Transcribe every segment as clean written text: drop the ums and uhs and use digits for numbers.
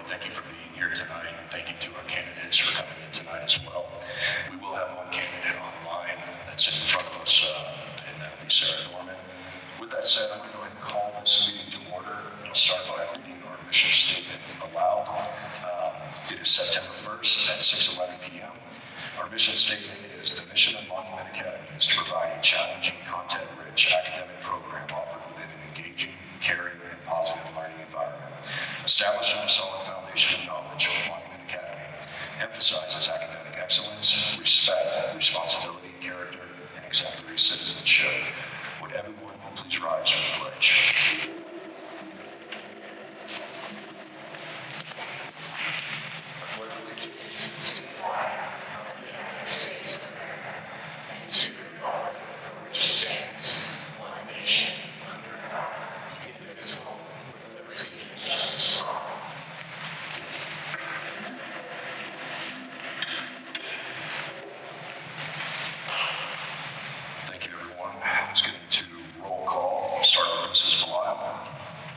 thank you for being here tonight. And thank you to our candidates for coming in tonight as well. We will have one candidate online that's in front of us, and that'll be Sarah Norman. With that said, I'm going to go ahead and call this meeting to order. I'll start by reading our mission statement aloud. It is September 1st at 6:11 p.m. Our mission statement is: the mission of Monument Academy is to provide a challenging, content-rich academic program offered within an engaging, caring, and positive learning environment. Establishing a solid foundation of knowledge, Monument Academy emphasizes academic excellence, respect, responsibility, character, and exemplary citizenship. Would everyone please rise for the pledge?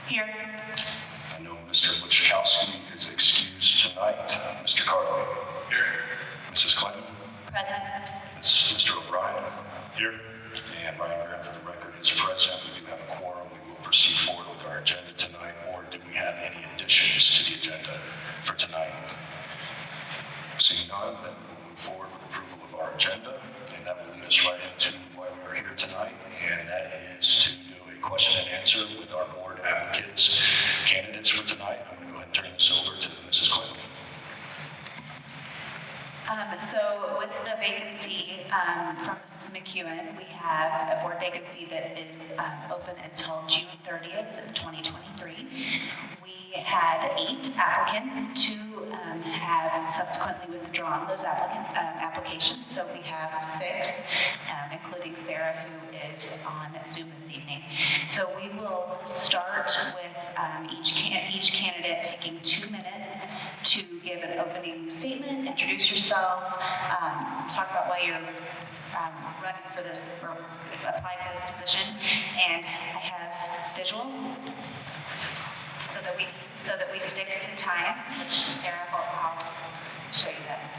Here. I know Mr. Lichkowski is excused tonight. Mr. Carley? Here. Mrs. Clinton? Present. Mr. O'Brien? Here. And Ryan Graham, for the record, is present. We do have a quorum. We will proceed forward with our agenda tonight. Or do we have any additions to the agenda for tonight? Seeing none, then we will move forward with approval of our agenda. And that will lead us right into why we are here tonight. And that is to do a question and answer with our board applicants, candidates for tonight. I'm going to go ahead and turn this over to Mrs. Clinton. So with the vacancy from Mrs. McCuen, we have a board vacancy that is open until June 30th of 2023. We had 8 applicants. 2 have subsequently withdrawn those applications. So we have 6, including Sarah, who is on Zoom this evening. So we will start with each candidate taking 2 minutes to give an opening statement, introduce yourself, talk about why you're running for this or applying for this position, and I have visuals so that we stick to time, which Sarah will show you that in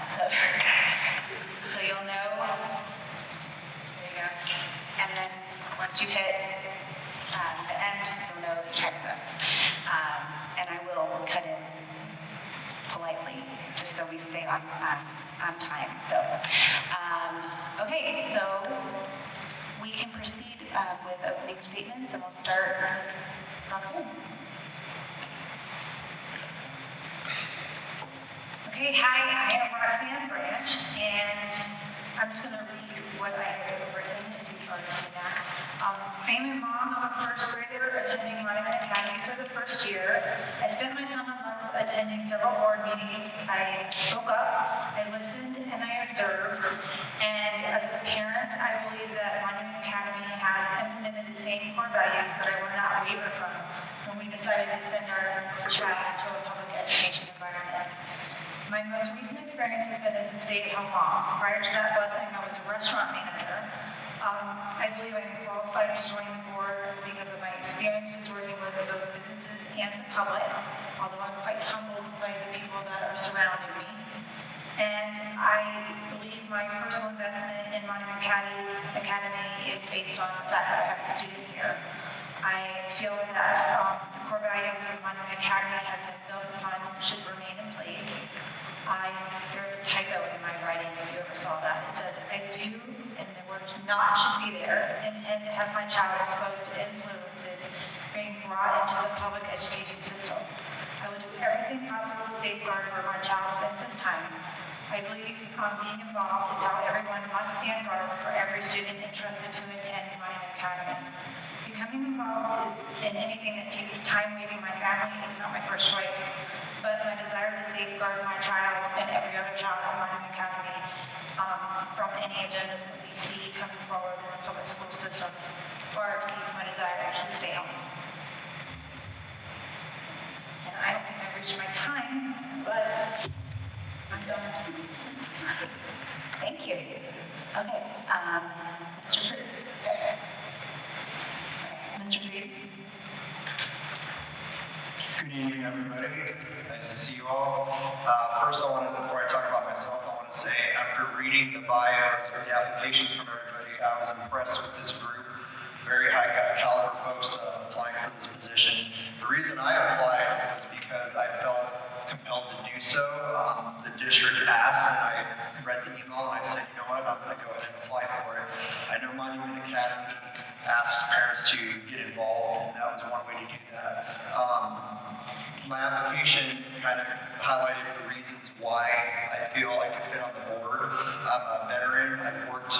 a second. So you'll know. There you go. And then once you hit the end, you'll know the time's up. And I will cut in politely, just so we stay on time. So, okay, so we can proceed with opening statements, and we'll start with Roxanne. Okay, hi, I am Roxanne Branch, and I'm just going to read what I had written if you've already seen that. I am a mom of a first grader attending Monument Academy for the first year. I spent my summer months attending several board meetings. I spoke up, I listened, and I observed. And as a parent, I believe that Monument Academy has implemented the same core values that I would not waver from when we decided to send our child into a public education environment. My most recent experience has been as a stay-at-home mom. Prior to that blessing, I was a restaurant manager. I believe I am qualified to join the board because of my experiences working with both businesses and the public, although I'm quite humbled by the people that are surrounding me. And I believe my personal investment in Monument Academy is based on the fact that I have a student here. I feel that the core values of Monument Academy have been built upon should remain in place. There's a typo in my writing if you ever saw that. It says, I do, and the word not should be there, intend to have my child exposed to influences being brought into the public education system. I will do everything possible to safeguard where my child spends his time. I believe being involved is how everyone must stand guard for every student interested to attend Monument Academy. Becoming involved in anything that takes time away from my family is not my first choice, but my desire to safeguard my child and every other child at Monument Academy from any agendas that we see coming forward in the public school systems far exceeds my desire to stay home. And I don't think I've reached my time, but I'm done. Thank you. Okay, Mr. Freed. Mr. Freed. Good evening, everyone. applications from everybody. I was impressed with this group. Very high caliber folks applying for this position. The reason I applied was because I felt compelled to do so. The district asked, and I read the email, and I said, you know what, I'm going to go ahead and apply for it. I know Monument Academy asks parents to get involved, and that was one way to do that. My application kind of highlighted the reasons why I feel I could fit on the board. I'm a veteran. I've worked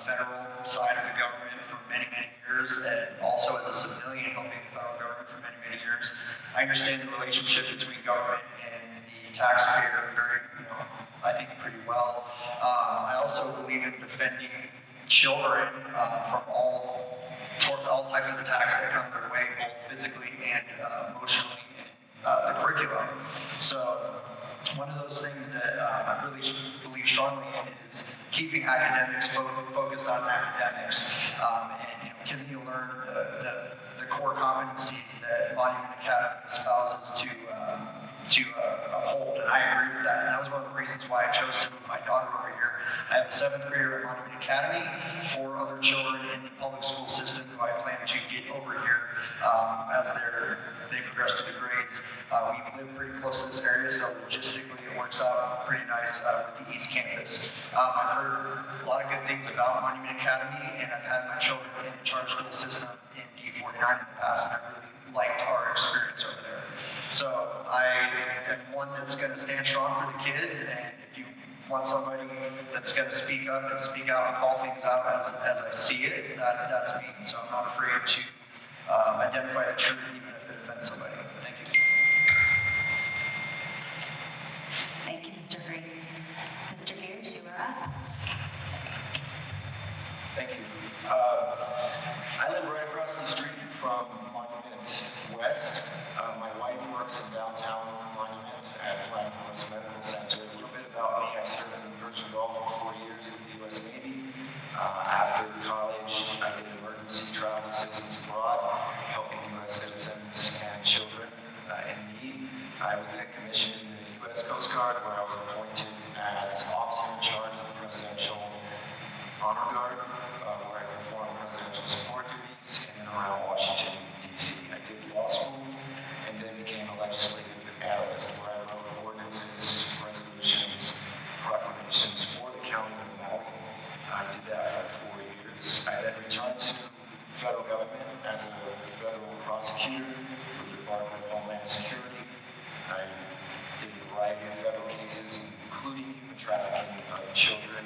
federal side of the government for many, many years, and also as a civilian helping the federal government for many, many years. I understand the relationship between government and the taxpayer very, I think pretty well. I also believe in defending children from all types of attacks that come their way, both physically and emotionally. The curriculum. So one of those things that I really believe strongly in is keeping academics focused on academics, and kids need to learn the core competencies that Monument Academy espouses to uphold, and I agree with that. And that was one of the reasons why I chose to move my daughter over here. I have a 7th grader at Monument Academy, 4 other children in the public school system who I plan to get over here as they progress through the grades. We live pretty close to this area, so logistically it works out pretty nice with the East Campus. I've heard a lot of good things about Monument Academy, and I've had my children in the charter school system in D49 in the past, and I really liked our experience over there. So I am one that's going to stand strong for the kids, and if you want somebody that's going to speak up and speak out and call things out as I see it, that's me. So I'm not afraid to identify the truth, even if it offends somebody. Thank you. Thank you, Mr. Green. Mr. Gears, you are up. Thank you. I live right across the street from Monument West. My wife works in downtown Monument at Flying Horse Medical Center. A little bit about me: I served in the Persian Gulf for 4 years with the U.S. Navy. After college, I did emergency travel assistance abroad, helping U.S. citizens and children in need. I was then commissioned in the U.S. Coast Guard, where I was appointed as officer in charge of the Presidential Honor Guard, where I performed presidential support duties in and around Washington, D.C. I did law school and then became a legislative analyst, where I wrote ordinances, resolutions, proclamations for the county of Maui. I did that for 4 years. I then returned to federal government as a federal prosecutor for the Department of Homeland Security. I did a variety of federal cases, including human trafficking of children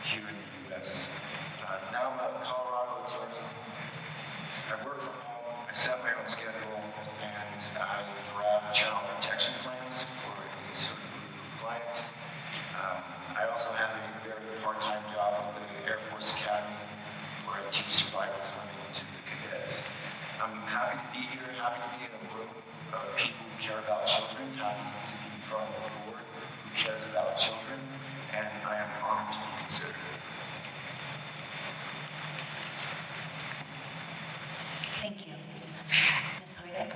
here in the U.S. Now I'm a Colorado attorney. I work from home, I set my own schedule, and I draft child protection plans for a certain group of clients. I also have a very part-time job with the Air Force Academy, where I teach survival swimming to the cadets. I'm happy to be here, happy to be in a room of people who care about children, happy to be in front of a board who cares about children, and I am honored to be considered. Thank you. Ms. Hoyt.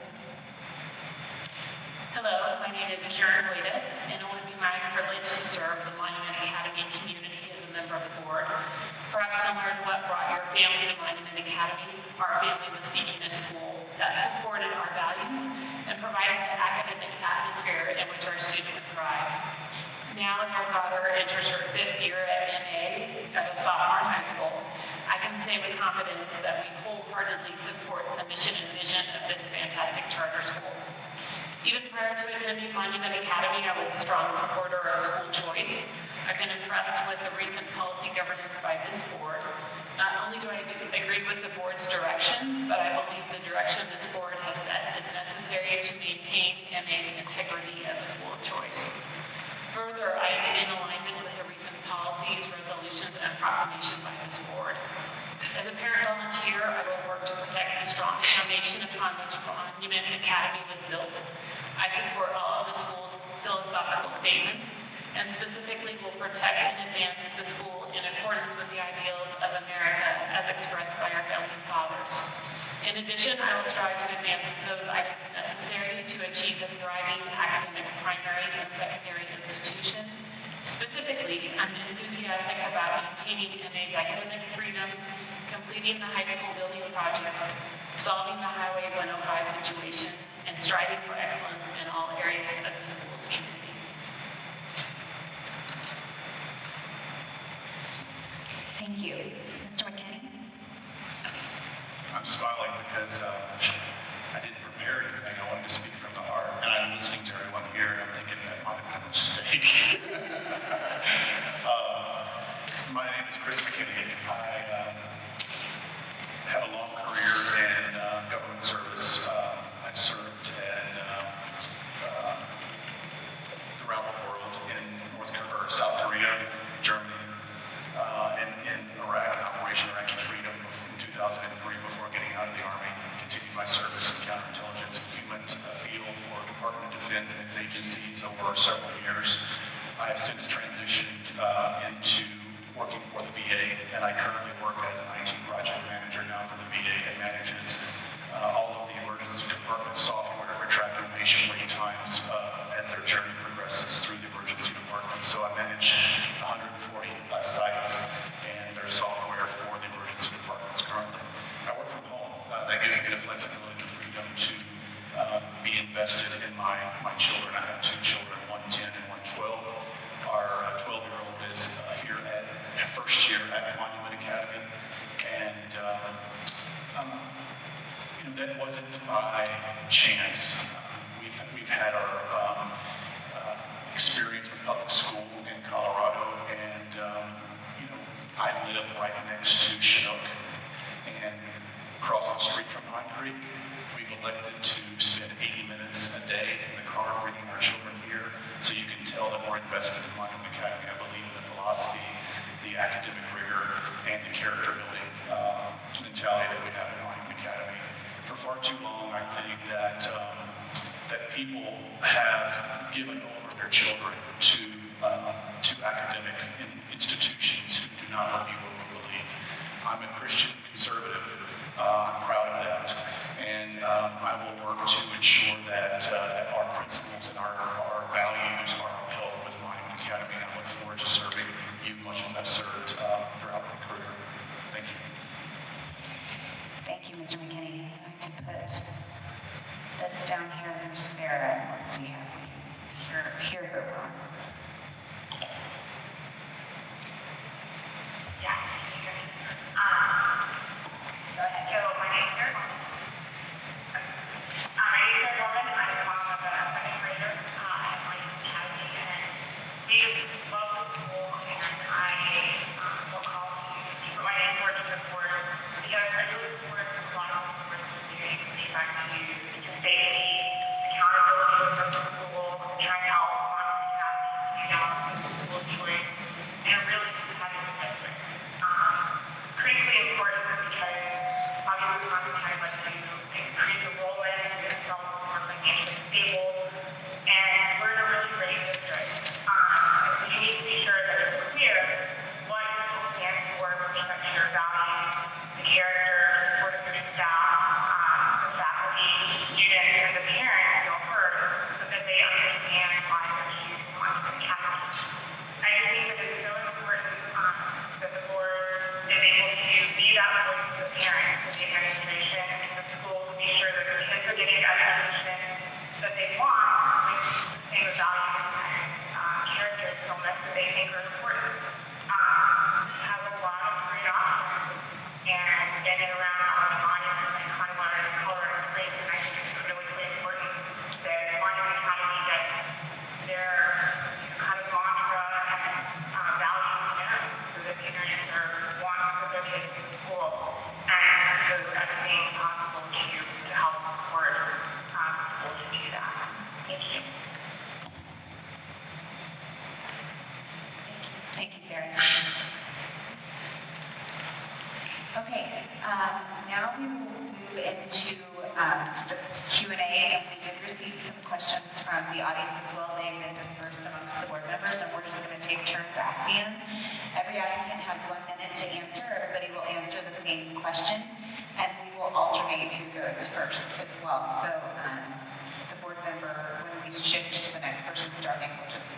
Hello, my name is Karen Hoyda, and it would be my privilege to serve the Monument Academy community as a member of the board. Perhaps similar to what brought your family to Monument Academy, our family was seeking a school that supported our values and provided the academic atmosphere in which our students would thrive. Now, as our daughter enters her 5th year at MA as a sophomore in high school, I can say with confidence that we wholeheartedly support the mission and vision of this fantastic charter school. Even prior to attending Monument Academy, I was a strong supporter of school choice. I've been impressed with the recent policy governance by this board. Not only do I agree with the board's direction, but I believe the direction this board has set is necessary to maintain MA's integrity as a school of choice. Further, I am in alignment with the recent policies, resolutions, and proclamation by this board. As a parent volunteer, I will work to protect the strong foundation upon which Monument Academy was built. I support all of the school's philosophical statements, and specifically will protect and advance the school in accordance with the ideals of America as expressed by our founding fathers. In addition, I will strive to advance those items necessary to achieve a thriving academic primary and secondary institution Specifically, I'm enthusiastic about maintaining MA's academic freedom, completing the high school building projects, solving the Highway 105 situation, and striving for excellence in all areas of the school's community. Thank you. Mr. McKinney? I'm smiling because I didn't prepare anything. I wanted to speak from the heart. And I'm listening to everyone here, and I'm thinking that might have been a mistake. My name is Chris McKinney. I have a long career in government service. I've served throughout the world in South Korea, Germany, and in Iraq, Operation Iraqi Freedom in 2003 before getting out of the Army. Continued my service in counterintelligence and human field for Department of Defense and its agencies over several years. I have since transitioned into working for the VA, and I currently work as an IT project manager now for the VA that manages all of the emergency department software for tracking patient wait times as their journey progresses through the emergency department. So I manage 140 sites and their software for the emergency departments currently. I work from home. That gives me the flexibility and freedom to be invested in my children. I have two children, one 10 and one 12. Our 12-year-old is here at first year at Monument Academy, and that wasn't by chance. We've had our experience with public school in Colorado, and I live right next to Chinook, and across the street from Pine Creek. We've elected to spend 80 minutes a day in the car bringing our children here, so you can tell that we're invested in Monument Academy. I believe in the philosophy, the academic rigor, and the character building mentality that we have in Monument Academy. For far too long, I believe that people have given over their children to academic institutions who do not love you or will believe. I'm a Christian conservative. I'm proud of that, and I will work to ensure that our principles and our values are upheld with Monument Academy, and I look forward to serving you much as I've served throughout my career. Thank you. Thank you, Mr. McKinney. I'm going to put this down here for Sarah. Let's see if we can hear her well. Yeah, can you hear me? Go ahead. So my name is Sarah Norman. My name is Sarah Norman. I'm the mom of a second grader at Monument Academy, and we love the school, and I will call to put my name forward to the board because I really support a lot of the work we're doing with respect to safety, accountability within the school, trying to help Monument Academy stand out school choice, and really just having a district. Critically important because obviously Monument Academy likes to increase enrollment, make itself more financially stable, and we're in a really great district. So you need to be sure that it's clear what your school stands for with respect to your values, the character, support of your staff, the faculty, students, and the parents feel heard so that they understand why they're choosing Monument Academy. I just think that it's so important that the board is able to be that voice of the parents, of the administration, and the school to be sure that the kids are getting the education that they want with the same values and characteristics that they think are important. Have a lot of great options and in and around our monuments and Colorado Springs, and I think it's really, really important that Monument Academy gets their kind of mantra and values down so that parents are wanting to put their kids in school and do everything possible to help support schools to do that. Thank you. Thank you, Sarah. Okay, now we will move into the Q&A, and we did receive some questions from the audience as well. They've been dispersed amongst the board members, and we're just going to take turns asking them. Every applicant has 1 minute to answer. Everybody will answer the same question, and we will alternate who goes first as well. So the board member, when we shift to the next person starting, will just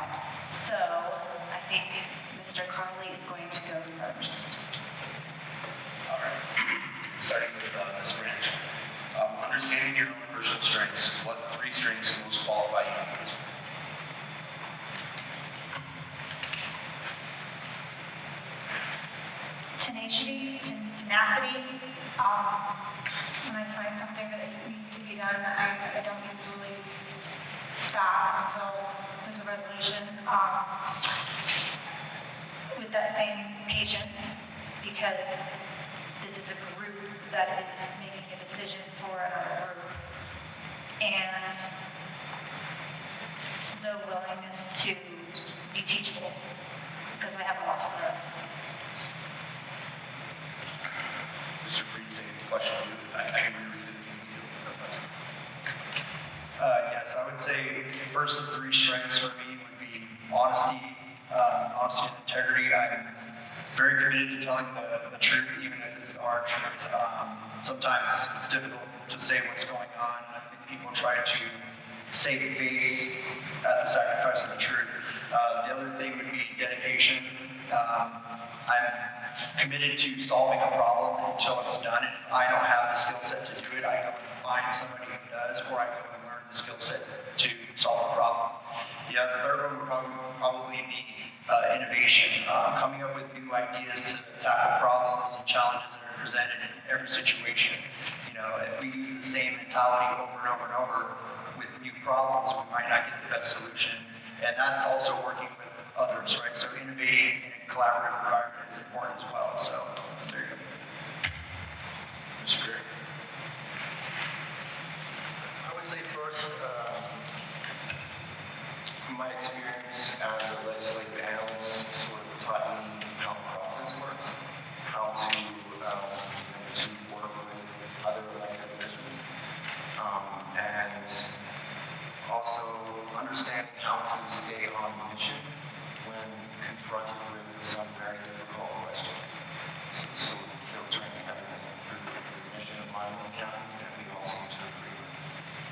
that. So I think Mr. Carley is going to go first. All right. Starting with Ms. Branch. Understanding your own personal strengths, what 3 strengths most qualify you? Tenacity. When I find something that needs to be done, I don't usually stop until there's a resolution. With that same patience, because this is a group that is making a decision for another group. And the willingness to be teachable, because I have a lot to learn. Mr. Freed's a question to you. I can reread it if you need to. Yes, I would say first of 3 strengths for me would be honesty, honesty and integrity. I'm very committed to telling the truth, even if it's the hard truth. Sometimes it's difficult to say what's going on. I think people try to save face at the sacrifice of the truth. The other thing would be dedication. I'm committed to solving a problem until it's done. If I don't have the skill set to do it, I go and find somebody who does, or I go and learn the skill set to solve the problem. The third one would probably be innovation, coming up with new ideas to tackle problems and challenges that are presented in every situation. You know, if we use the same mentality over and over and over with new problems, we might not get the best solution. And that's also working with others, right? So innovating in a collaborative environment is important as well. So there you go. Mr. Gray. I would say first, my experience as a legislative analyst sort of taught me how the process works, how to work with other elected officials, and also understanding how to stay on mission when confronted with some very difficult questions. So filtering everything through the mission of my own county that we all seem to agree with.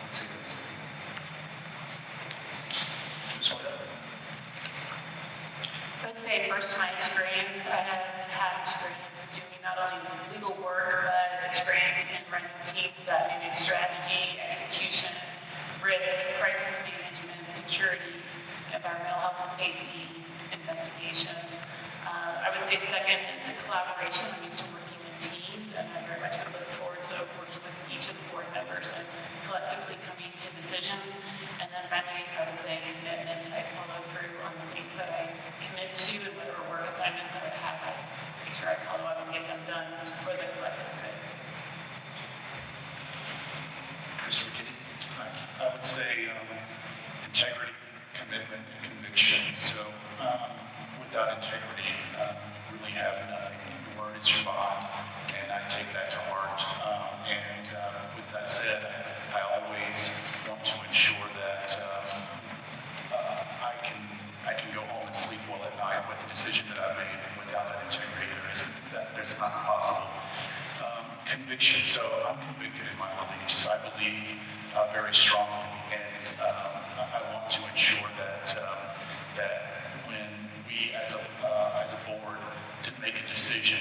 I'd say those are Ms. Waddell. I would say first my experience, I have had experience doing not only legal work, but experience in running teams that manage strategy, execution, risk, crisis management, security, environmental health and safety, investigations. I would say second is the collaboration. I'm used to working in teams, and I very much look forward to working with each of the board members and collectively coming to decisions. And then finally, I would say commitment. I follow through on the things that I commit to and whatever work assignments I have. I make sure I follow up and get them done for the collective good. Mr. McKinney. I would say integrity, commitment, and conviction. So without integrity, you really have nothing. The word is your bond, and I take that to heart. And with that said, I always want to ensure that I can go home and sleep well at night with the decision that I've made. And without that integrity, there's not possible. Conviction. So I'm convicted in my beliefs. I believe very strongly, and I want to ensure that when we, as a board, to make a decision,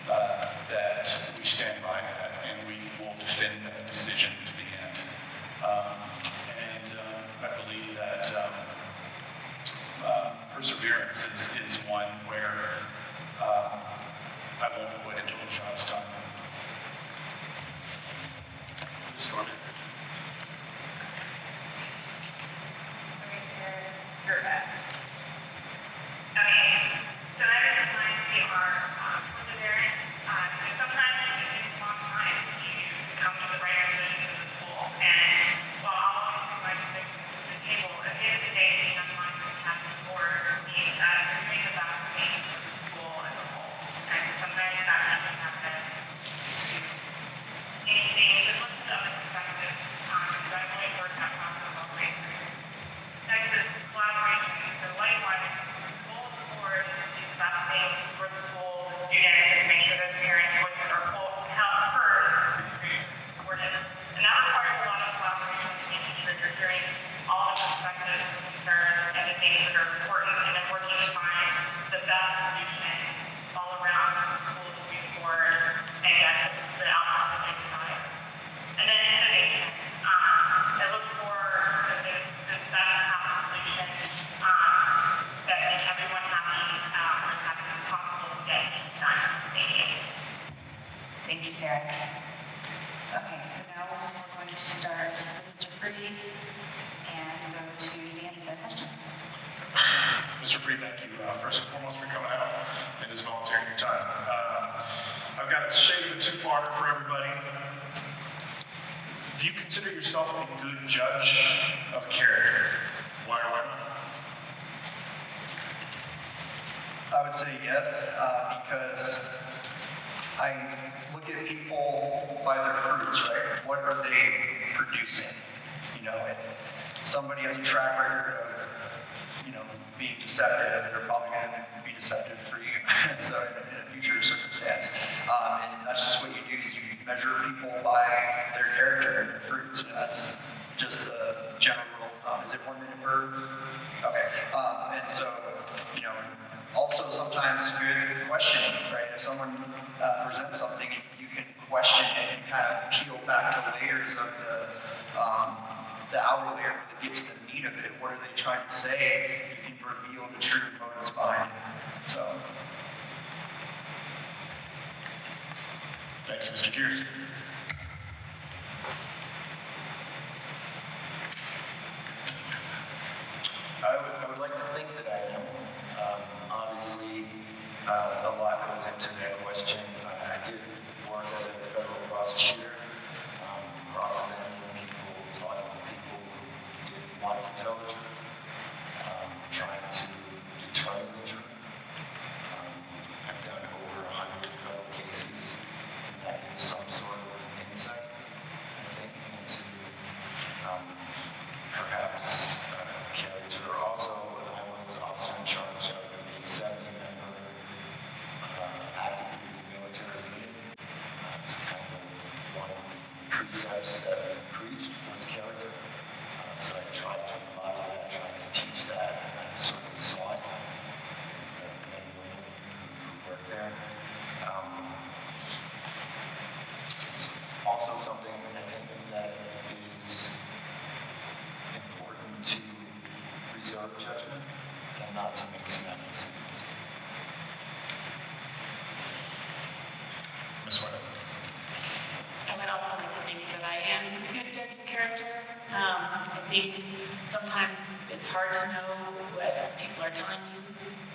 that we stand by that and we will defend that decision to the end. I believe that perseverance is one where I won't quit until the job's done. Ms. Norman. Okay, so I was applying to our perseverance Thank you, Sarah. Okay, so now we're going to start with Mr. Freed and go to Danny for the questions. Mr. Freed, thank you first and foremost for coming out and just volunteering your time. I've got a shade of a two-parter for everybody. Do you consider yourself a good judge of character? Why or why not? I would say yes, because I look at people by their fruits, right? What are they producing? You know, if somebody has a track record of, being deceptive, they're probably going to be deceptive for you so in a future circumstance. And that's just what you do is you measure people by their character and their fruits. That's just a general rule of thumb. Is it 1 minute per? Okay. And so, also sometimes good questioning, right? If someone presents something, you can question it and kind of peel back the layers of the outer layer where they get to the meat of it. What are they trying to say? You can reveal the true motives behind it. So. Thank you, Mr. Gears. I would like to think that I am. Obviously, a lot goes into that question. I did work as a federal prosecutor, cross-examining people, talking to people who didn't want to tell the truth, trying to determine the truth. I've done over 100 federal cases, and that gives some sort of insight, I think, into perhaps character. Also, I was officer in charge of a 70-member active duty military unit. It's kind of one of the precepts that we preached was character. So I tried to embody that, tried to teach that, and I certainly saw it in the men and women who worked there. It's also something I think that is important to reserve judgment and not to make snap decisions. Ms. White. I would also like to think that I am a good judge of character. I think sometimes it's hard to know what people are telling you,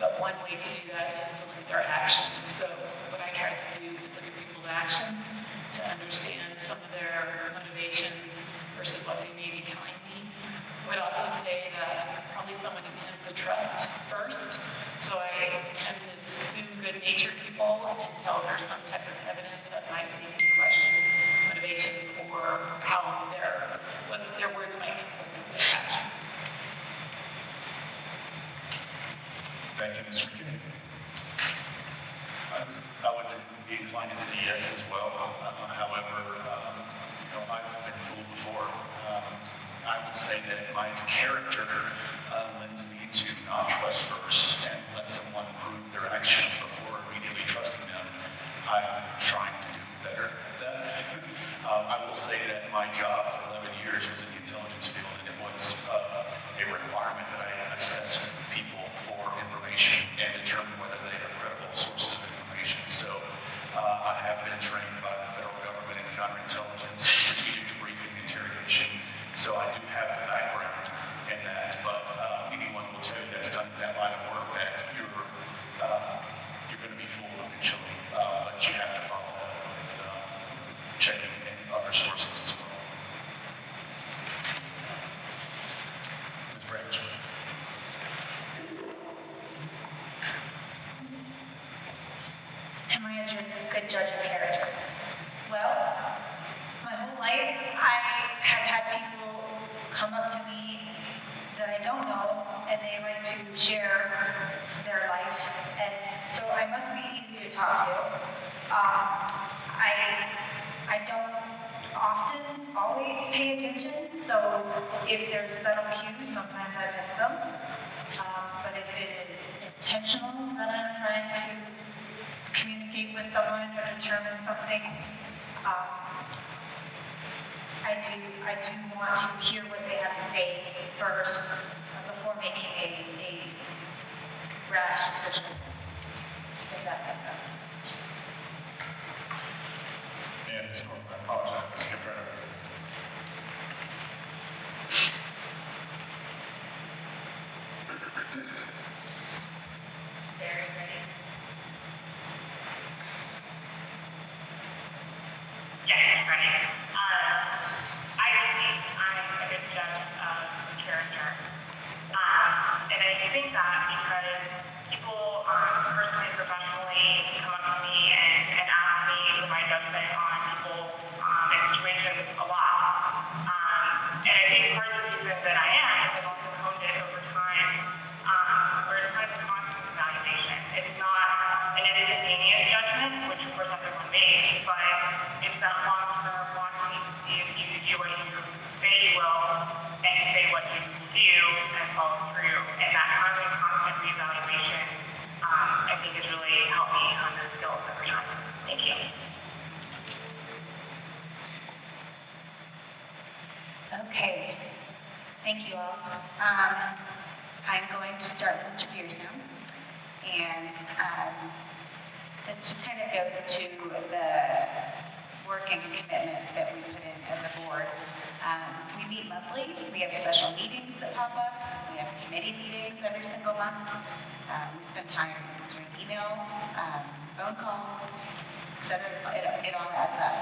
but one way to do that is to look at their actions. So what I try to do is look at people's actions to understand some of their motivations versus what they may be telling me. I would also say that I'm probably someone who tends to trust first, so I tend to assume good-natured people until there's some type of evidence that might make me question motivations or how what their words might conflict with their actions. Thank you, Mr. McCuen. I would be inclined to say yes as well. However, I've been fooled before. I would say that my character lends me to not trust first and let someone prove their actions before immediately trusting them. I'm trying to do better at that. I will say that my job for 11 years was in the intelligence field, and it was a requirement that I assess people for information and determine whether they are credible sources of information. So I have been trained by the federal government in counterintelligence, strategic debriefing, interrogation. So I do have the background in that, but anyone will tell you that's done that line of work that you're going to be fooled eventually, but you have to follow that with checking in other sources as well. Ms. Branch. Am I a good judge of character? Well, my whole life I have had people come up to me that I don't know, and they like to share their life, and so I must be easy to talk to. I don't often always pay attention, so if there's subtle cues, sometimes I miss them. But if it is intentional that I'm trying to communicate with someone or determine something, I do want to hear what they have to say first before making a rash decision, if that makes sense. but it's that long-term wanting to see if you do what you say you will and say what you do and follow through. And that constant reevaluation, I think has really helped me on the skills over time. Thank you. Okay, thank you all. I'm going to start with Mr. Pierce now. And this just kind of goes to the work and commitment that we put in as a board. We meet monthly. We have special meetings that pop up. We have committee meetings every single month. We spend time answering emails, phone calls, etc. It all adds up.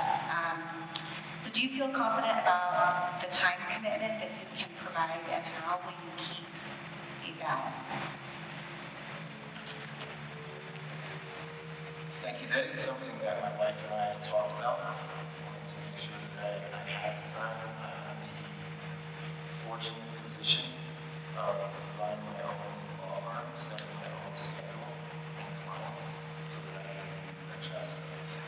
So do you feel confident about the time commitment that you can provide, and how will you keep a balance? Thank you. That is something that my wife and I talked about. I wanted to make sure that I had the time. I have the fortunate position of designing my own law firm, setting my own schedule and clients so that I can adjust things.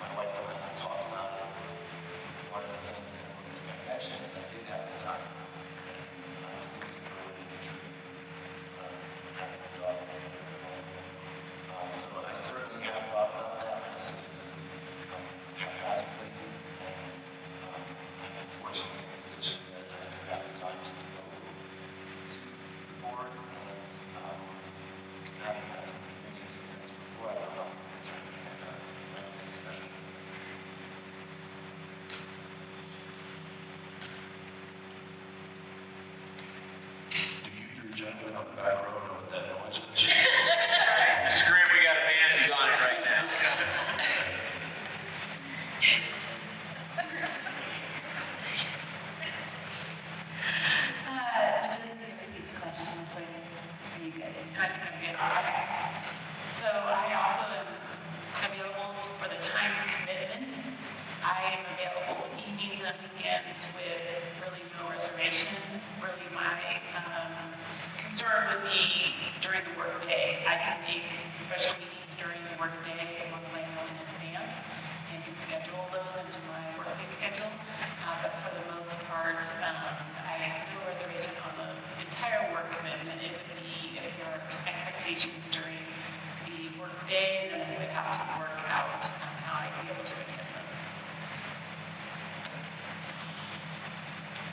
My wife and I talked about it. One of the things that was mentioned is I did have the time. And I was looking for a way to contribute. Having a daughter. So I certainly have thought about that. I see it doesn't come haphazardly. And I'm unfortunately in a position that I do have the time to devote to the board. And having had some community experience before, I don't know the time can make this special. Do you two gentlemen on the back row know what that noise is? Mr. Graham, we got a band who's on it right now. Would you like me to repeat the question this way? Are you good? I'm good. So I also am available for the time commitment. I am available evenings and weekends with really no reservation. Really my concern would be during the workday. I can make special meetings during the workday as long as I know in advance and can schedule those into my workday schedule. But for the most part, I have no reservation on the entire work commitment. It would be if there are expectations during the workday, then we would have to work out how I'd be able to attend those.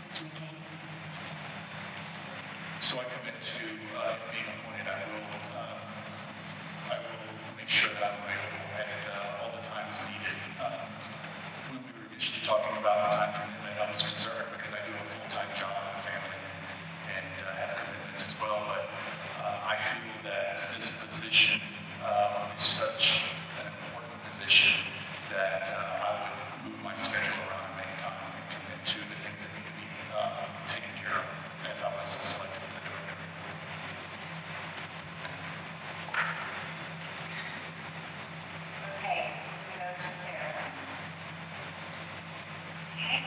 Mr. McCuen? So I commit to being appointed. I will make sure that I'm available at all the times needed. When we were initially talking about the time commitment, I was concerned because I do have a full-time job and a family and have commitments as well. But I feel that this position is such an important position that I would move my schedule around and make time and commit to the things that need to be taken care of if I was selected for the director. Okay, we go to Sarah. Okay.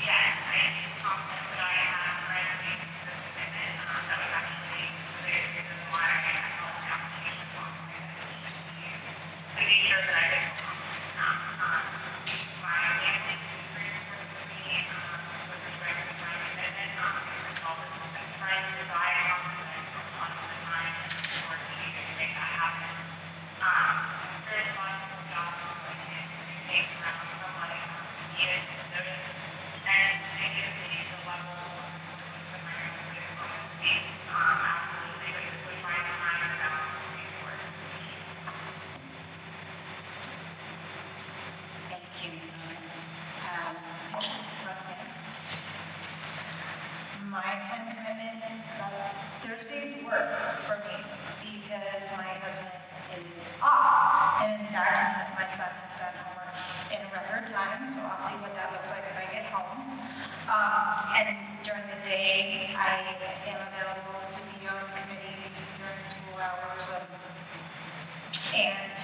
Yes, I am confident that I have readily the commitment. That was actually the reason why I filled the application form to make sure that I didn't my family experience with me with respect to my commitment. All this trying to provide confidence on the time and support needed to make that happen. Very responsible job takes around from like needed notice and negatively the level of my responsibility. Absolutely, but just would find time to balance the work. Thank you, Ms. Miller. Roxanne? My time commitment, Thursdays work for me because my husband is off. And in fact, my son has done homework in record time, so I'll see what that looks like when I get home. And during the day, I am available to be on committees during school hours. And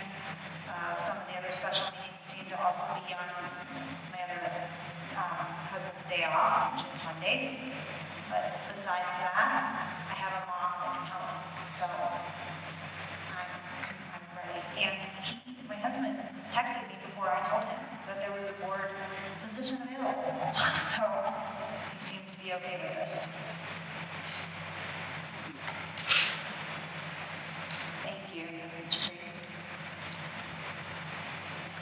some of the other special meetings seem to also be on my other husband's day off, which is Mondays. But besides that, I have a mom that can help. So I'm ready texted me before I told him that there was a board position available. So he seems to be okay with this. Thank you, Mr. Freed.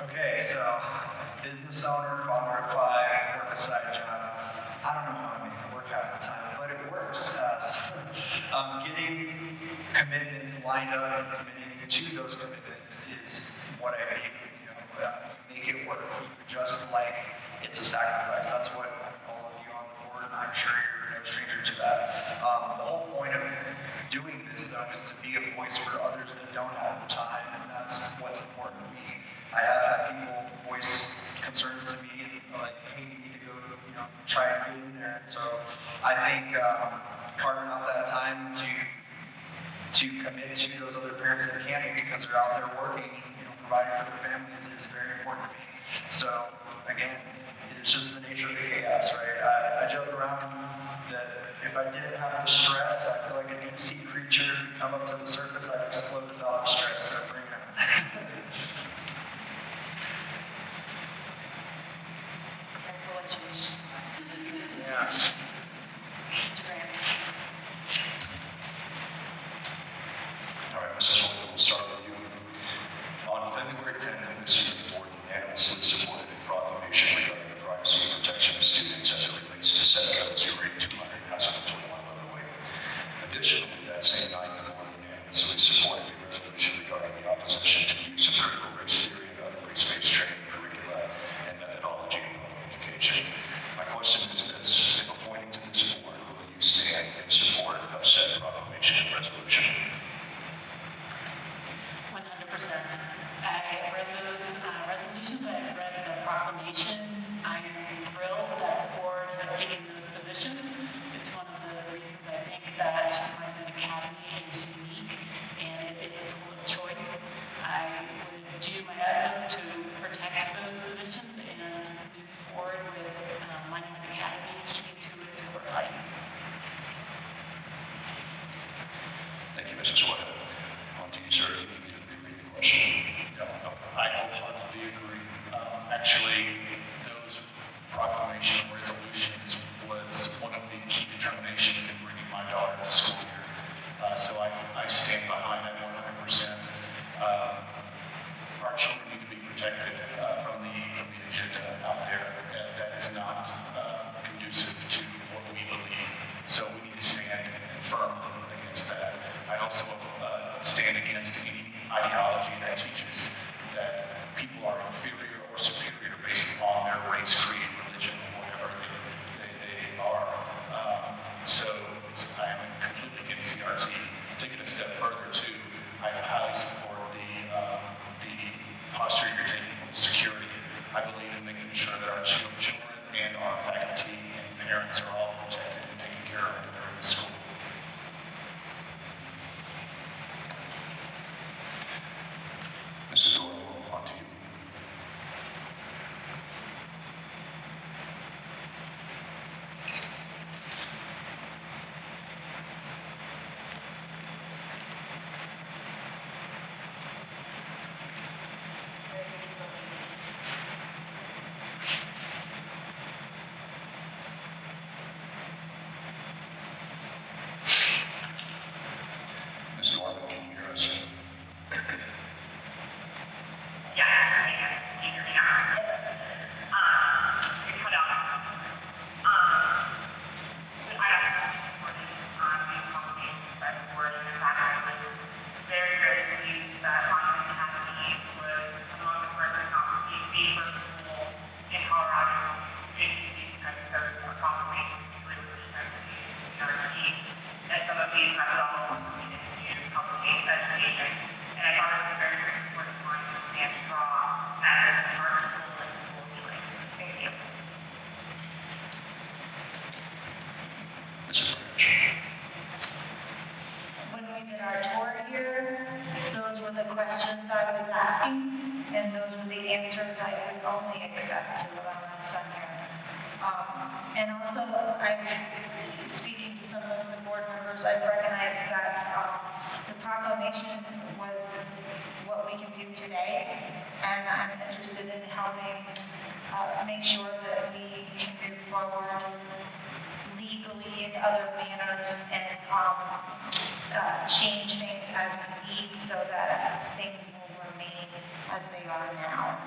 Okay, so business owner, father of 5, work a side job. I don't know how I make it work half the time, but it works. Getting commitments lined up and committing to those commitments is what I do. You make it work. You adjust life. It's a sacrifice. That's what all of you on the board, and I'm sure you're no stranger to that. The whole point of doing this, though, is to be a voice for others that don't have the time, and that's what's important to me. I have had people voice concerns to me, and like, hey, you need to go, try and get in there. And so I think carving out that time to commit to those other parents that can't because they're out there working, providing for their families is very important to me. So again, it's just the nature of the chaos, right? I joke around that if I didn't have the stress, I feel like a deep sea creature. If you come up to the surface, I'd explode without the stress. So bring it on. Congratulations. Yeah. Mr. Graham. All right, Mrs. Holden, we'll start with you. On February 10th of this year, the board unanimously supported a proclamation regarding the privacy and protection of students as it relates to Senate Bill 08200 House Bill 2111. Additionally, that same night, the board unanimously supported a resolution regarding the opposition to the use of critical race theory and other race-based training curricula and methodology in public education. My question is this: if appointed to this board, will you stand in support of said proclamation and resolution? 100%. I read those resolutions, I read the proclamation. I'm thrilled that the board has taken those positions. It's one of the reasons I think that McCuen Academy is unique and it's a school of choice. I would do my utmost to protect those positions and move forward with McCuen Academy keeping to its core values. Thank you, Mrs. White. On to you, sir. You need to reread the question. No, I wholeheartedly agree. Actually, those proclamation resolutions was one of the key determinations in bringing my daughter to school here. So I stand behind that 100%. Our children need to be protected from the agenda out there that is not conducive to what we believe. So we need to stand firmly against that. I also stand against any ideology that teaches that people are inferior or superior based upon their race, creed, religion, or whatever they are. So I am completely against CRT. Take it a step further too, I highly support the posture you're taking for security. I believe in making sure that our children and our faculty and parents are all protected and taken care of when they're in the school. Mrs. Doyle, on to you. Ms. Norman, can you hear us? Yes, I can. Can you hear me now? You cut out. But I also supported the proclamation by the board, and in fact, I was very, very pleased that McCuen Academy was among the first, if not the first school in Colorado to issue these types of proclamations to really present the CRT and some of these methodologies into public education. And I thought it was a very, very important line to stand strong as our school and school healing. Thank you. Mrs. Branch. When we did our tour here, those were the questions I was asking, and those were the answers I would only accept to allow my son here. And also, speaking to some of the board members, I've recognized that the proclamation was what we can do today, and I'm interested in helping make sure that we can move forward legally in other manners and change things as we need so that things will remain as they are now.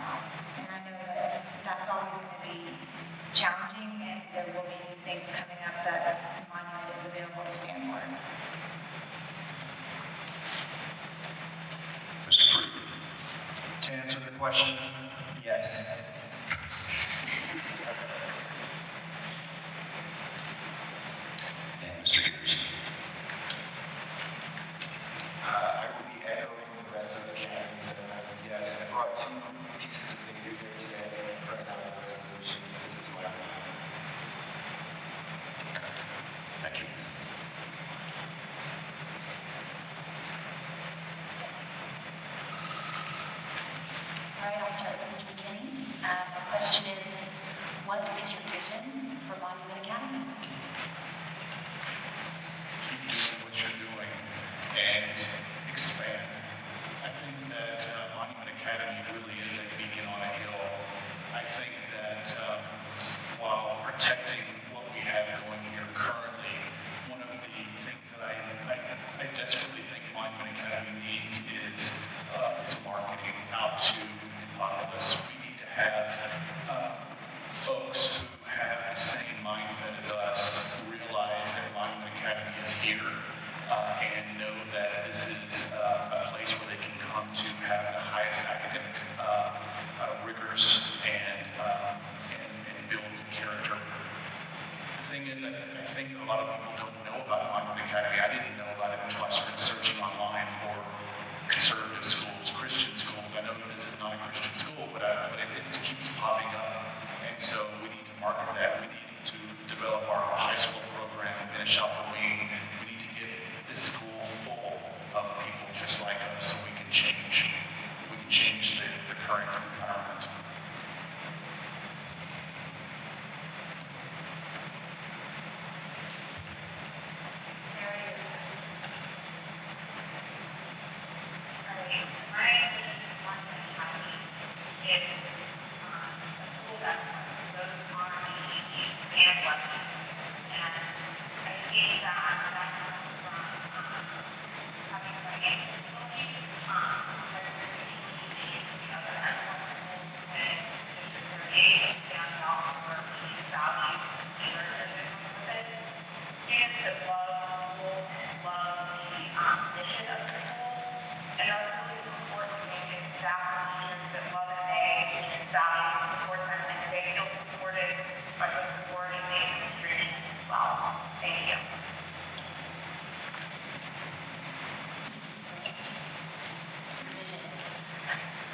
And I know that that's always going to be challenging, and there will be new things coming up that Monument is available to stand for. Mr. Freed. To answer the question, yes. And Mr. Peters. I will be echoing the rest of the candidates, and yes, I brought 2 pieces of paper here today, and printed out the resolutions. This is my plan. Thank you. All right, I'll start with Mr. McKinney. The question is, what is your vision for Monument Academy? Keep doing what you're doing and expand. I think that Monument Academy really is a beacon on a hill. I think that while protecting what we have going here currently, one of the things that I desperately think Monument Academy needs is marketing out to the populace. We need to have folks who have the same mindset as us realize that Monument Academy is here and know that this is a place where they can come to have the highest academic rigors and build character. The thing is, I think a lot of people don't know about Monument Academy. I didn't know about it until I started searching online for conservative schools, Christian schools. I know this is not a Christian school, but it keeps popping up. And so we need to market that. We need to develop our high school program, finish out the wing. We need to get this school full of people just like us so we can change. We can change the current environment.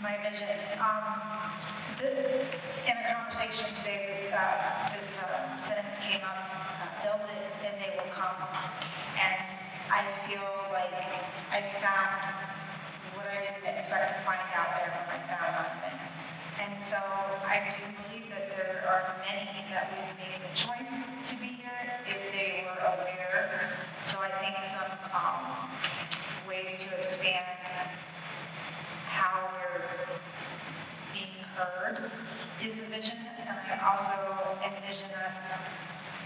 My vision. In a conversation today, this sentence came up, build it and they will come. And I feel like I found what I didn't expect to find out there when I found Monument. And so I do believe that there are many that would make the choice to be here if they were aware. So I think some ways to expand how we're being heard is a vision, and I also envision us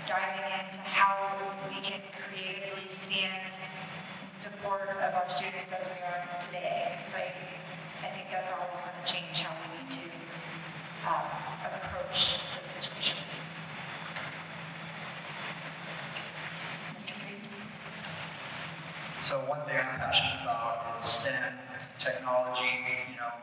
diving into how we can creatively stand in support of our students as we are today. So I think that's always going to change how we need to approach those situations. Mr. Freed? So one thing I'm passionate about is STEM, technology,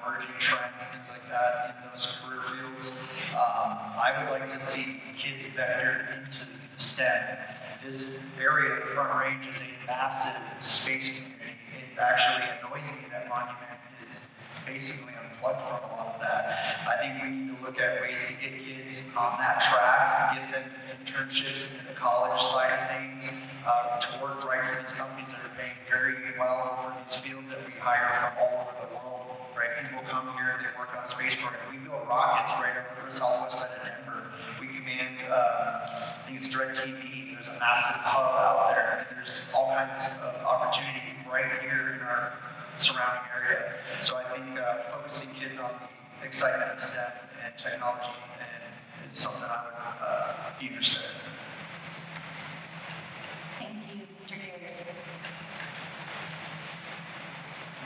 emerging trends, things like that in those career fields. I would like to see kids vectored into STEM. This area, the Front Range, is a massive space community. It actually annoys me that Monument is basically unplugged from a lot of that. I think we need to look at ways to get kids on that track, get them internships into the college side of things, to work right for these companies that are paying very well for these fields that we hire from all over the world, right? People come here, they work on space programs. We build rockets right over the southwest side of Denver. We command, I think it's DirecTV. There's a massive hub out there, and there's all kinds of opportunity right here surrounding area. So I think focusing kids on the excitement of STEM and technology is something I would be interested in. Thank you, Mr. Gears.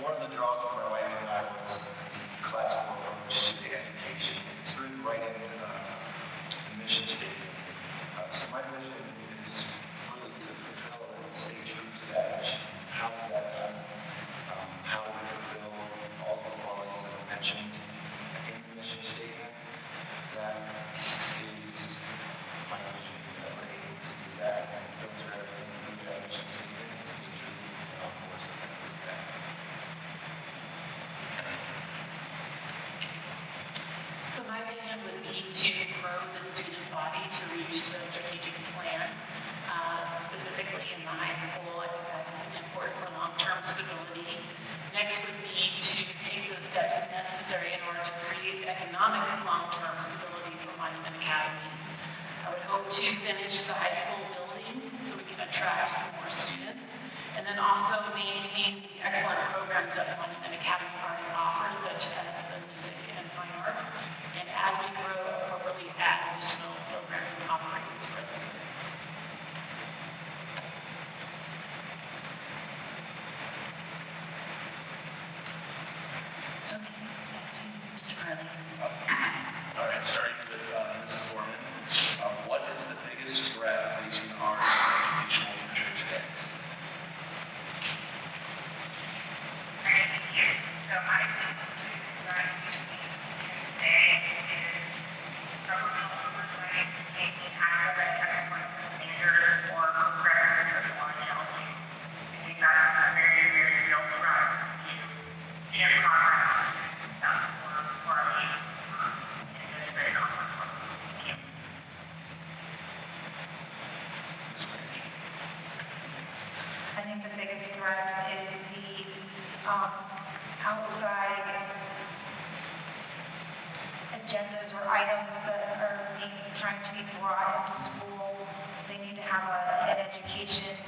One of the draws for my wife and I was the classical approach to the education. It's written right in the mission statement. So my vision is really to fulfill and stay true to that mission. How is that done? How do we fulfill all the qualities that are mentioned in the mission statement? That is my vision, that we're able to do that and filter everything through that mission statement and stay true to our course of that. So my vision would be to grow the student body to reach the strategic plan, specifically in the high school. I think that's important for long-term stability. Next would be to take those steps necessary in order to create economic long-term stability for Monument Academy. I would hope to finish the high school building so we can attract more students, and then also maintain the excellent programs that Monument Academy already offers, such as the music and fine arts, and as we grow, appropriately add additional programs and offerings for the students. Okay, back to you, Mr. Carly. All right, starting with Ms. Foreman. What is the biggest threat facing our educational future today? Thank you. So I think that today is governmental oversight taking academic excellence standards or progressive technology. I think that's a very, very real threat to student progress. That's for our youth in this very complex world. Thank you. Ms. Branch. I think the biggest threat is the outside agendas or items that are trying to be brought into school. They need to have an education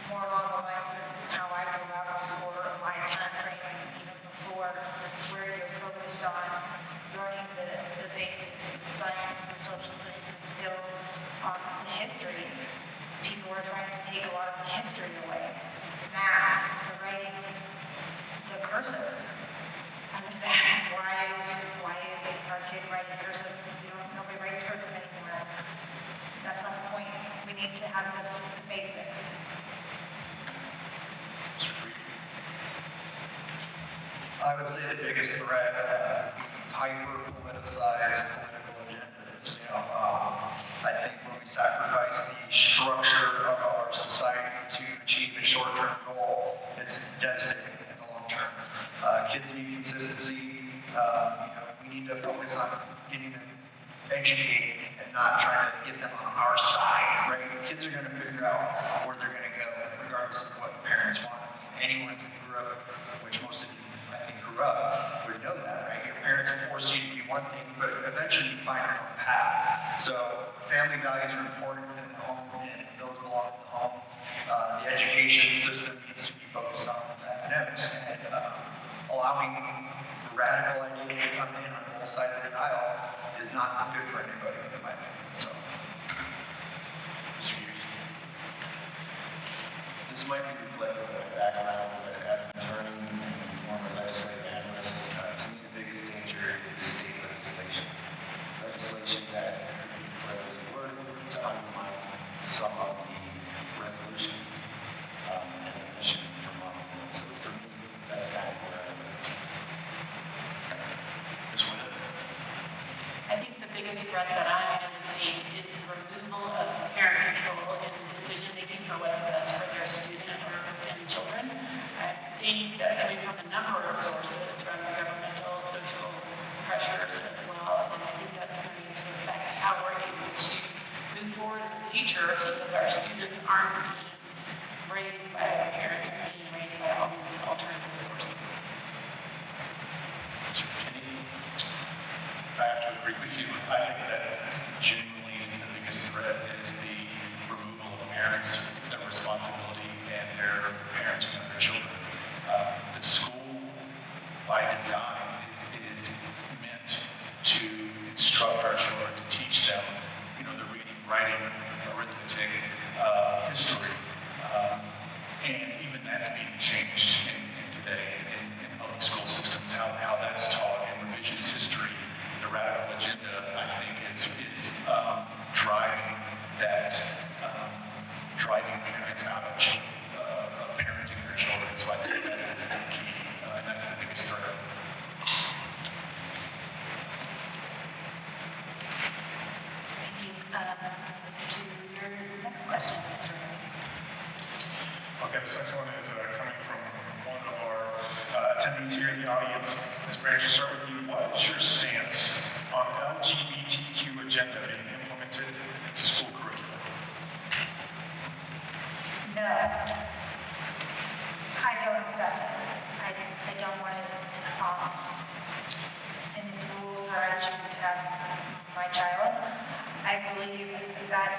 more along the lines of how I grew up for my time frame, even before, where you're focused on learning the basics, the science, the social studies, the skills, the history. People are trying to take a lot of the history away. Math, the writing, the cursive. I was asking why is our kid writing cursive? Nobody writes cursive anymore. That's not the point. We need to have the basics. Mr. Frieden. I would say the biggest threat would be hyper-politicized political agendas. I think when we sacrifice the structure of our society to achieve a short-term goal, it's devastating in the long term. Kids need consistency. We need to focus on getting them educated and not trying to get them on our side, right? Kids are going to figure out where they're going to go, regardless of what parents want. Anyone who grew up, which most of you, I think, grew up, would know that, right? Your parents force you to do one thing, but eventually you find your own path. So family values are important within the home, and those belong in the home. The education system needs to be focused on academics, and allowing radical ideas to come in on both sides of the aisle is not good for anybody, in my opinion. So, Mr. Hughes. This might be reflective of my background, but as an attorney and former legislative analyst, to me the biggest danger is state legislation. Legislation that could be cleverly worded to undermine some of the resolutions and the mission from Monument. So for me, that's kind of where I live. Ms. Winnet. I think the biggest threat that I'm noticing is the removal of parent control in decision-making for what's best for their student and children. I think that's coming from a number of sources, from governmental, social pressures as well, and I think that's going to affect how we're able to move forward in the future because our students aren't being raised by their parents, are being raised by all these alternative sources. Mr. Kinney. I have to agree with you. I think that genuinely is the biggest threat is the removal of parents, their responsibility, and their parenting of their children. The school design is meant to instruct our children, to teach them, the reading, writing, arithmetic, history. And even that's being changed in today in public school systems, how that's taught, and revisionist history, the radical agenda, I think, is driving that, driving parents out of parenting their children. So I think that is the key, and that's the biggest threat. Thank you. To your next question, Mr. Ray. Okay, the second one is coming from one of our attendees here in the audience. Ms. Branch, we'll start with you. What is your stance on LGBTQ agenda being implemented into school curriculum? No. I don't accept it. I don't want it in the schools that I choose to have my child. I believe that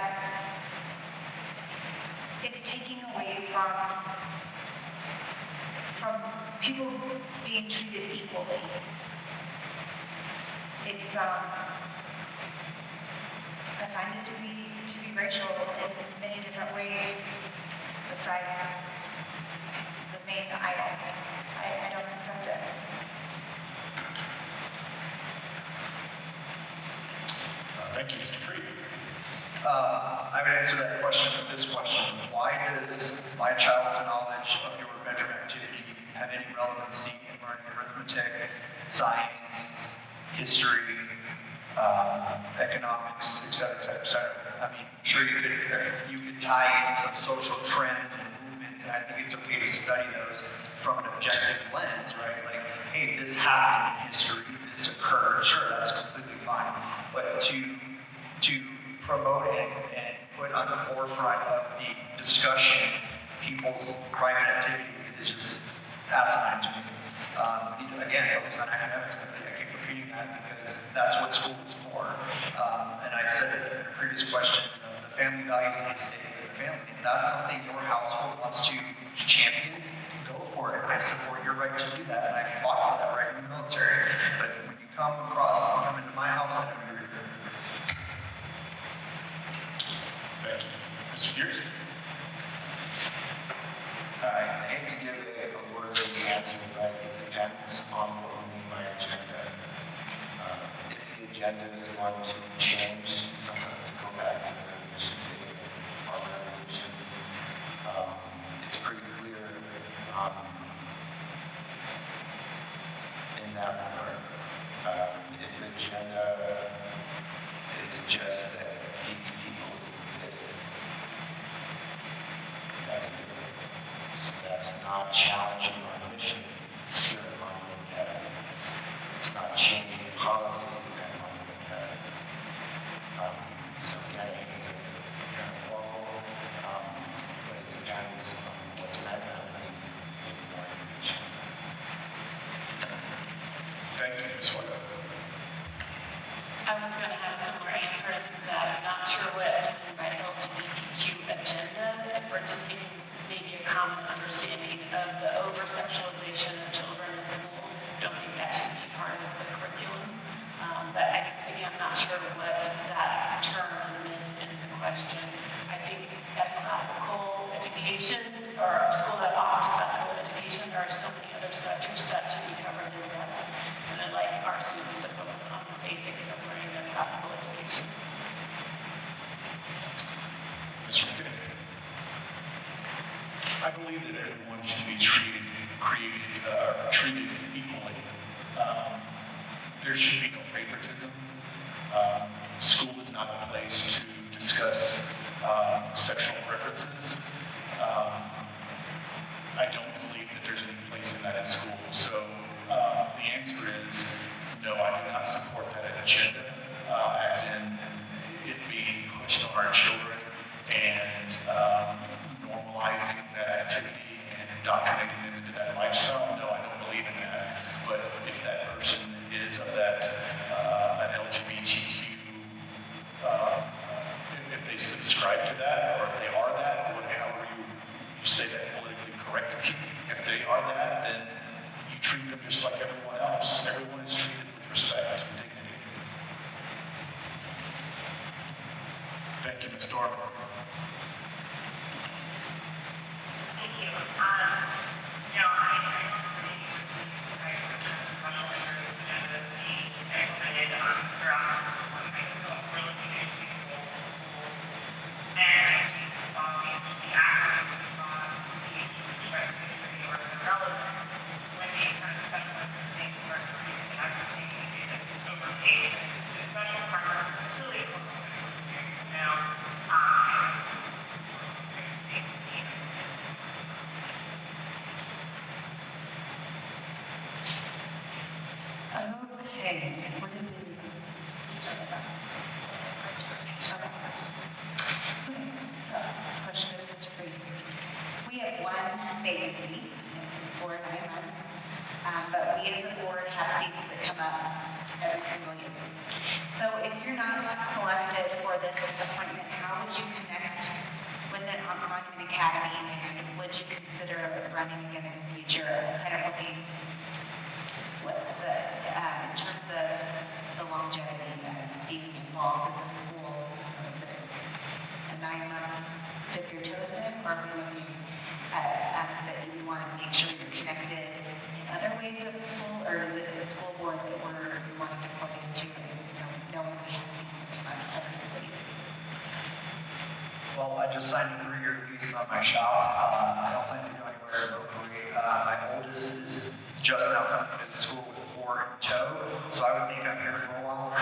it's taking away from people being treated equally. It's I find it to be racial in many different ways besides the main item. I don't accept it. Thank you, Mr. Freed. I would answer that question with this question. Why does my child's knowledge of your bedroom activity have any relevancy in learning arithmetic, science, history, economics, et cetera, et cetera, et cetera? I mean, sure, you could tie in some social trends and movements, and I think it's okay to study those from an objective lens, right? Like, hey, this happened in history, this occurred, sure, that's completely fine. But to promote and put on the forefront of the discussion people's private activities is just asinine to me. Again, focus on academics. I keep repeating that because that's what school is for. And I said it in a previous question, the family values need to stay with the family. If that's something your household wants to champion, go for it. I support your right to do that, and I fought for that right in the military. But when you come into my house, I don't agree with it. Thank you. Mr. Gears? I hate to give a worthy answer, but it depends on what we mean by agenda. If the agenda is one to change, to go back to the mission statement, our resolutions, it's pretty clear in that regard. If agenda is just that these people exist, that's a different thing. So that's not challenging our mission here at Monument Academy. It's not changing policy at Monument Academy. So again, I think it's a kind of formal, but it depends on what's meant by it and more information. Thank you, Ms. White. I was going to have a similar answer to that. I'm not sure what you mean by LGBTQ agenda. If we're just taking maybe a common understanding of the over-sexualization of children in school, I don't think that should be part of the curriculum. But again, I'm not sure what that term is meant in the question. I think at classical education, or school that offers classical education, there are so many other subjects that should be covered in depth. And I'd like our students to focus on the basics of learning their classical education. Mr. McCuen? I believe that everyone should be treated equally. There should be no favoritism. School is not a place to discuss sexual preferences. I don't believe that there's any place in that in school. So the answer is no, I do not support that agenda, as in it being pushed on our children and normalizing that activity and indoctrinating them into that lifestyle. No, I don't believe in that. But if that person is of that an LGBTQ, if they subscribe to that, or if they are that, or however you say that politically correctly, if they are that, then you treat treat them just like everyone else. Everyone is treated with respect and dignity. Thank you, Ms. Dorman. Thank you. You know, I don't believe special interest agenda being implemented throughout we're looking at people. And I think the actions on the history or the relevant when these kind of special interest things are created, I would think it's overpaid. The special partner is really important. Now, Okay, where did we start at? Okay. Okay, so this question is Mr. Freed. We have one vacancy for 9 months, but we as a board have seats that come up every single year. So if you're not selected for this appointment, how would you connect with it on Monument Academy, and would you consider running again in the future? Kind of looking, what's the, in terms of the longevity of being involved in the school, is it a 9-month dip your toes in, or are we looking at that you want to make sure you're connected in other ways with the school, or is it the school board that we're wanting to plug into, and knowing we have seats that come up every single year? Well, I just signed a 3-year lease on my shop. I don't plan to go anywhere locally. My oldest is just now coming to school with 4 in tow, so I would think I'm here for a while.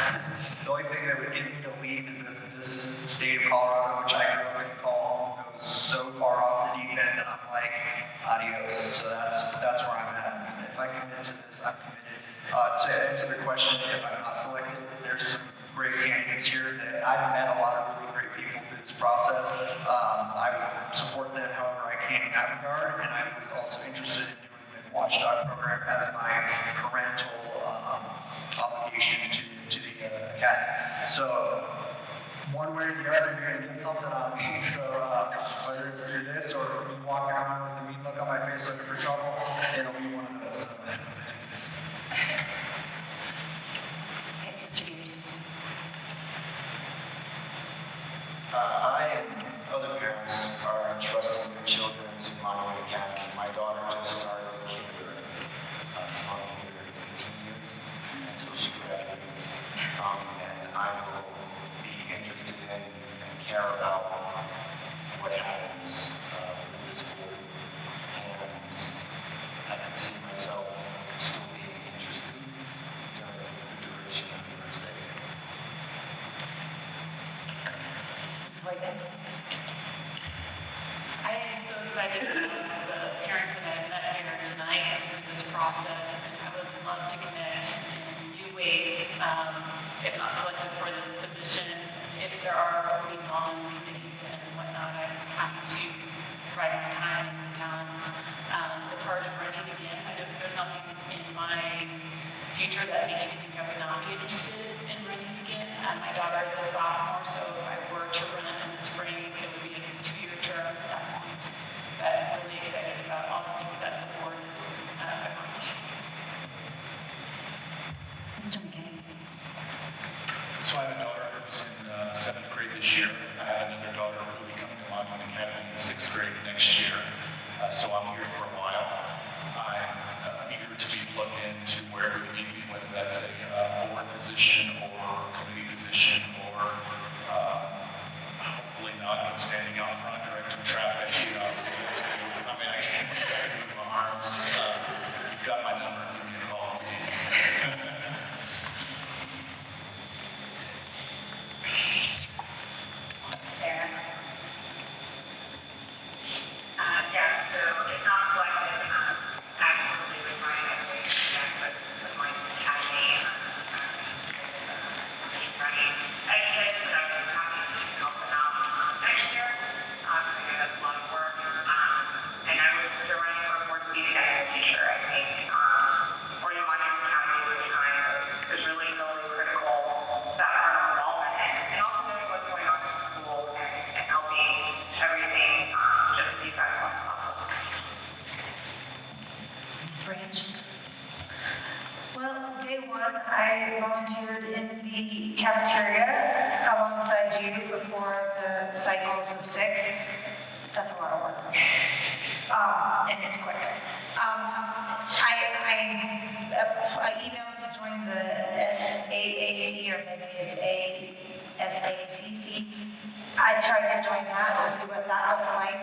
The only thing that would get me to leave is if this state of Colorado, which I grew up and call home, goes so far off the deep end that I'm like, adios. So that's where I'm at. If I commit to this, I'm committed. To answer the question, if I'm not selected, there's some great candidates here that I've met a lot of really great people through this process. I would support them however I can in that regard, and I was also interested in doing the Watchdog program as my parental obligation to the academy. So one way or the other, you're going to get something on me. So whether it's through this or me walking around with a mean look on my face looking for trouble, it'll be one of those. So. Okay, Mr. Gears. I and other parents are entrusting their children to Monument Academy. My daughter just started kindergarten, so I'm here 18 years until she graduates. And I will be interested in and care about what happens with this board. And I can see myself still being interested during the duration of the stay. I am so excited about the parents that I met here tonight and through this process, and I would love to connect in new ways, if not selected for this position. If there are openings on committees and whatnot, I'm happy to provide my time and talents. As far as running again, there's nothing in my future that makes me think I would not be interested in running again. My daughter is a sophomore, so if I were to run in the spring, it would be a 2-year term at that point. But I'm really excited about all the things that the board is accomplishing. Mr. McCuen. So I have a daughter who's in 7th grade this year. I have another daughter who will be coming to Monument Academy in 6th grade next year. So I'm here for a while. I'm eager to be plugged into wherever we need to be, whether that's a board position or committee position or hopefully not standing out front directing traffic. I can't move my arms. You've got my number. Give me a call. Sarah. Yeah, so it's not selected, absolutely with my evaluation, but one, I volunteered in the cafeteria alongside you for 4 of the cycles of 6. That's a lot of work. And it's quick. I emailed to join the SAAC, or maybe it's ASACC. I tried to join that, we'll see what that looks like.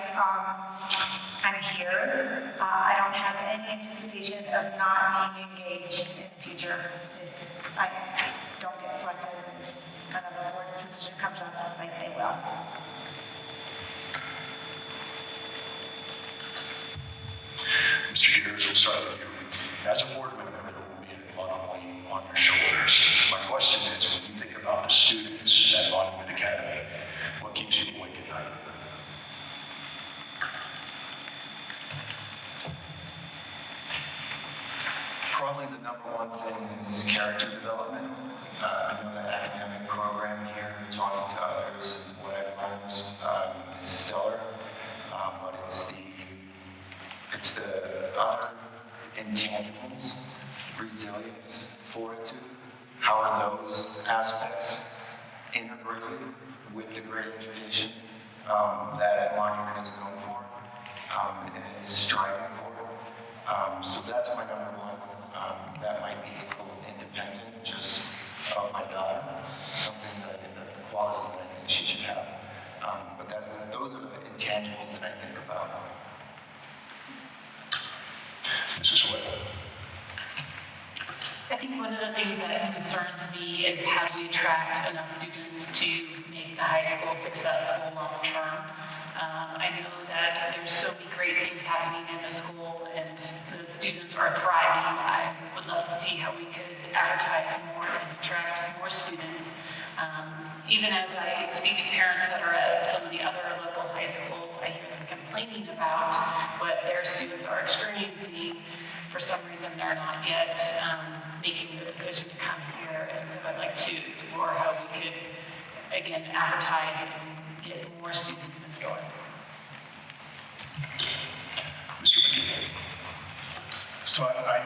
I'm here. I don't have any anticipation of not being engaged in the future. If I don't get selected, another board position comes up, like they will. Mr. Gears, we'll start with you. As a board member, there will be a lot of weight on your shoulders. My question is, when you think about the students at Monument Academy, what keeps you awake at night? Probably the number one thing is character development. I know that academic program here, talking to others and what I've learned is stellar, but it's the other intangibles, resilience, fortitude. How are those aspects integrated with the great education that Monument is known for and is striving for? So that's my number one. That might be a little independent, just of my daughter, something that the qualities that I think she should have. But those are the intangibles that I think about. Mrs. White. I think one of the things that concerns me is how do we attract enough students to make the high school successful long term. I know that there's so many great things happening in the school and the students are thriving. I would love to see how we could advertise more and attract more students. Even as I speak to parents that are at some of the other local high schools, I hear them complaining about what their students are experiencing. For some reason, they're not yet making the decision to come here. And so I'd like to explore how we could, again, advertise and get more students in the door. Mr. McCuen. So I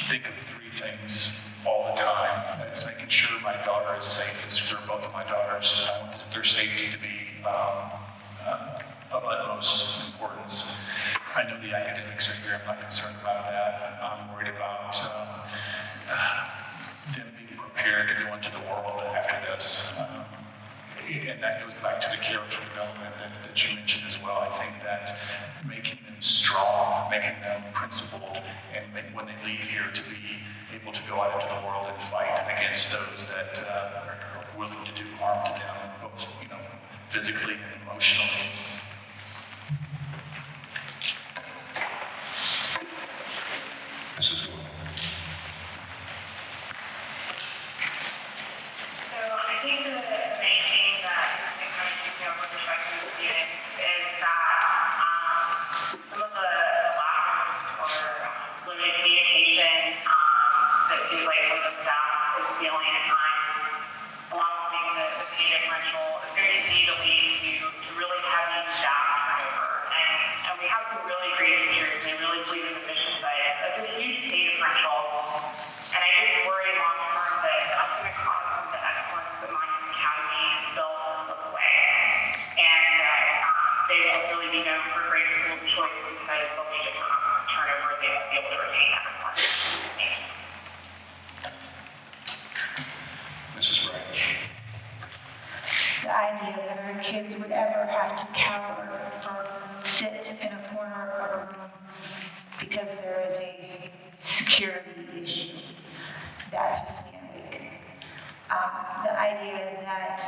think of 3 things all the time. It's making sure my daughter is safe and secure, both of my daughters. I want their safety to be of utmost importance. I know the academics are here. I'm not concerned about that. I'm worried about them being prepared to go into the world after this. And that goes back to the character development that you mentioned as well. I think that making them strong, making them principled, and when they leave here to be able to go out into the world and fight against those that are willing to do harm to them, both physically and emotionally. Mrs. White. So I think the main thing that it comes to with respect to the students is that some of the lessons or limited communication that seems like some of the staff is feeling at times, along with being the pay differential, is going to need to lead to really heavy staff turnover. And we have some really great teachers, and they really believe in the mission, but it's a huge pay differential. And I just worry long term that that's going to cause some of the excellence that Monument Academy has built slip away. And that they won't really be known for great school choice because they'll be just constant turnover. They won't be able to retain excellence. Mrs. Branch. The idea that our kids would ever have to cower or sit in a corner of a room because there is a security issue, that puts me awake. The idea that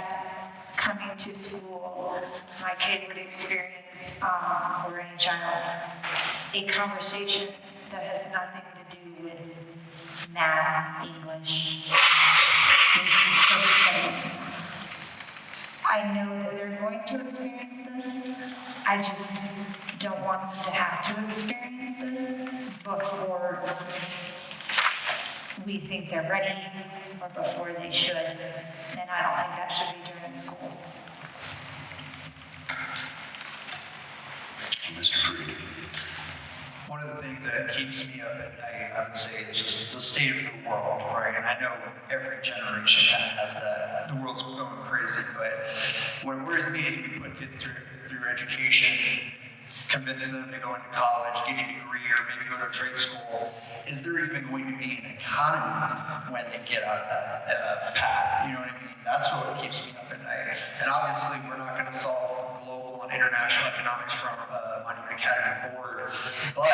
coming to school, my kid would experience, or any child, a conversation that has nothing to do with math, English, social studies. I know that they're going to experience this. I just don't want them to have to experience this before we think they're ready or before they should. And I don't think that should be during school. Mr. Freed. one of the things that keeps me up at night, I would say, is just the state of the world, right? And I know every generation kind of has that. The world's going crazy, but what worries me is we put kids through education, convince them to go into college, get a degree, or maybe go to a trade school. Is there even going to be an economy when they get out of that path? You know what I mean? That's what keeps me up at night. And obviously, we're not going to solve global and international economics from a Monument Academy board, but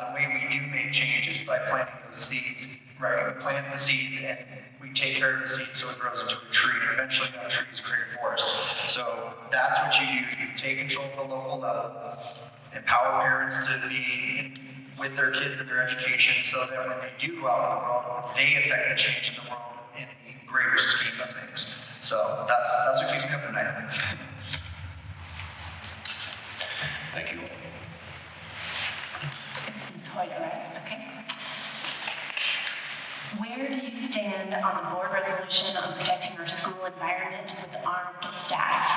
the way we do make changes by planting those seeds, right? We plant the seeds and we take care of the seed so it grows into a tree, and eventually that tree is a great forest. So that's what you do. You take control at the local level, empower parents to be with their kids and their education so that when they do go out in the world, they affect the change in the world in the greater scheme of things. So that's what keeps me up at night. Thank you. It's Ms. Hoyt, right? Okay. Where do you stand on the board resolution on protecting our school environment with armed staff?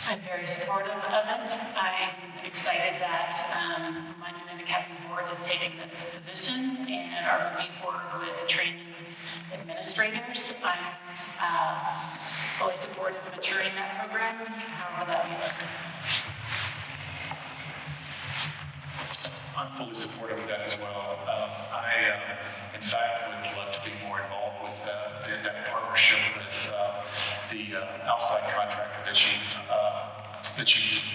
I'm very supportive of it. I'm excited that Monument Academy Board has taken this position and are moving forward with training administrators. I'm fully supportive of maturing that program, however that may look. I'm fully supportive of that as well. I, in fact, would love to be more involved with that partnership with the outside contractor that you've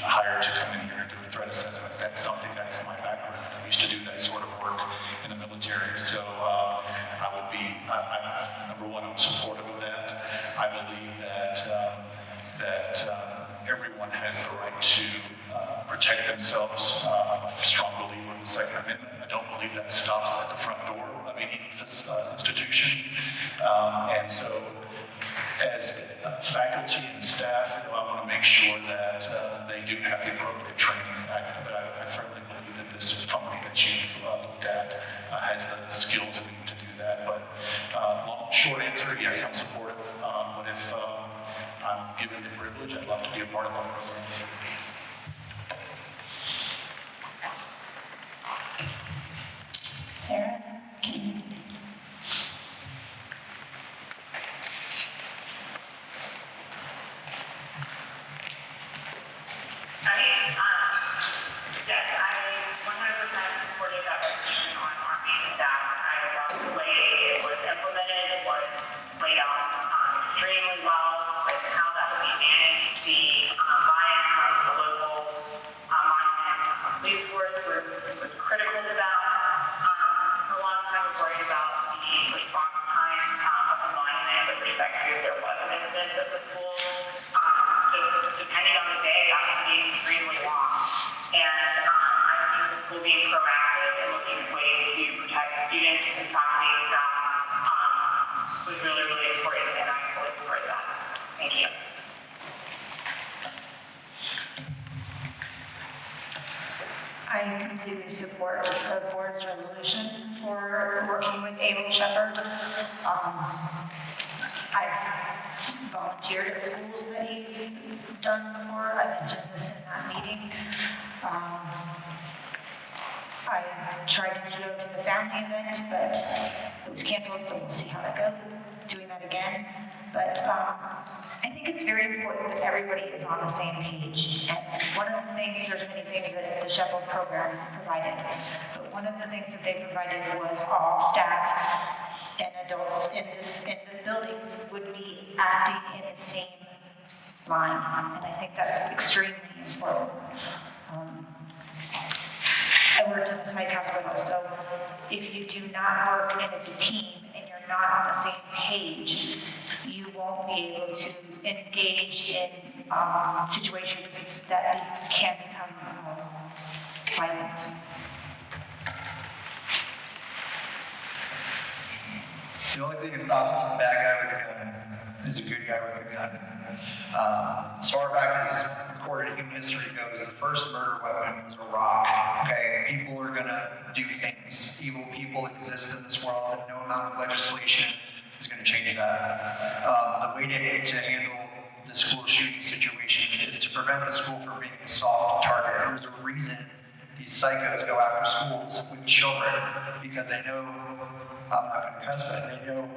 hired to come in here and do threat assessments. That's something that's my background. I used to do that sort of work in the military. So I would be, number one, I'm supportive of that. I believe that everyone has the right to protect themselves. I'm a strong believer in the Second Amendment. I don't believe that stops at the front door of any institution. And so, as faculty and staff, I want to make sure that they do have the appropriate training. But I firmly believe that this company that you've looked at has the skills we need to do that. But short answer, yes, I'm supportive. But if I'm given the privilege, I'd love to be a part of that program. Sarah? Yes, I 100% supported that resolution on arming staff. I love the way it was implemented. It was laid out extremely well, like how that would be managed. The buy-in from the local monument police force was critical to that. For a long time, I was worried about the response time of the monument with respect to if there was an incident at the school. Just depending on the day, that could be extremely long. And I think the school being proactive and looking at ways to protect students and faculty and staff was really, really important, and I fully support that. Thank you. I completely support the board's resolution for working with Abel Shepherd. I've volunteered at schools that he's done before. I mentioned this in that meeting. I tried to go to the family event, but it was canceled, so we'll see how that goes, doing that again. But I think it's very important that everybody is on the same page. And one of the things, there's many things that the Shepherd program provided, but one of the things that they provided was all staff and adults in the buildings would be acting in the same line. And I think that's extremely important. I worked in a psych hospital, so if you do not work as a team and you're not on the same page, you won't be able to engage in situations that can become violent. The only thing that stops a bad guy with a gun is a good guy with a gun. As far back as recorded human history goes, the first murder weapon was a rock. Okay, people are gonna do things. Evil people exist in this world, and no amount of legislation is gonna change that. The way to handle the school shooting situation is to prevent the school from being a soft target. There's a reason these psychos go after schools with children, because they know, I'm not going to cuss, but they know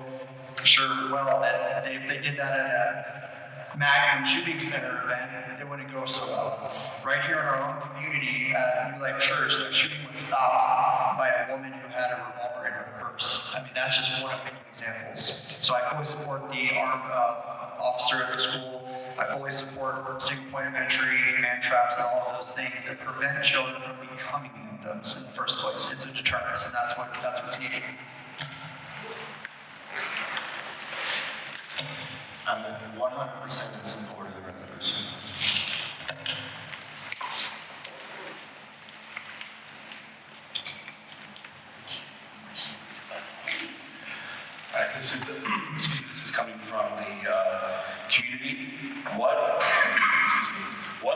sure well that if they did that at a Magnum shooting center event, it wouldn't go so well. Right here in our own community at New Life Church, the shooting was stopped by a woman who had a revolver in her purse. I mean, that's just one of many examples. So I fully support the armed officer at the school. I fully support single point of entry, man traps, and all of those things that prevent children from becoming victims in the first place. It's a deterrence, and that's what's needed. I'm 100% in support of the resolution. All right, this is coming from the community. What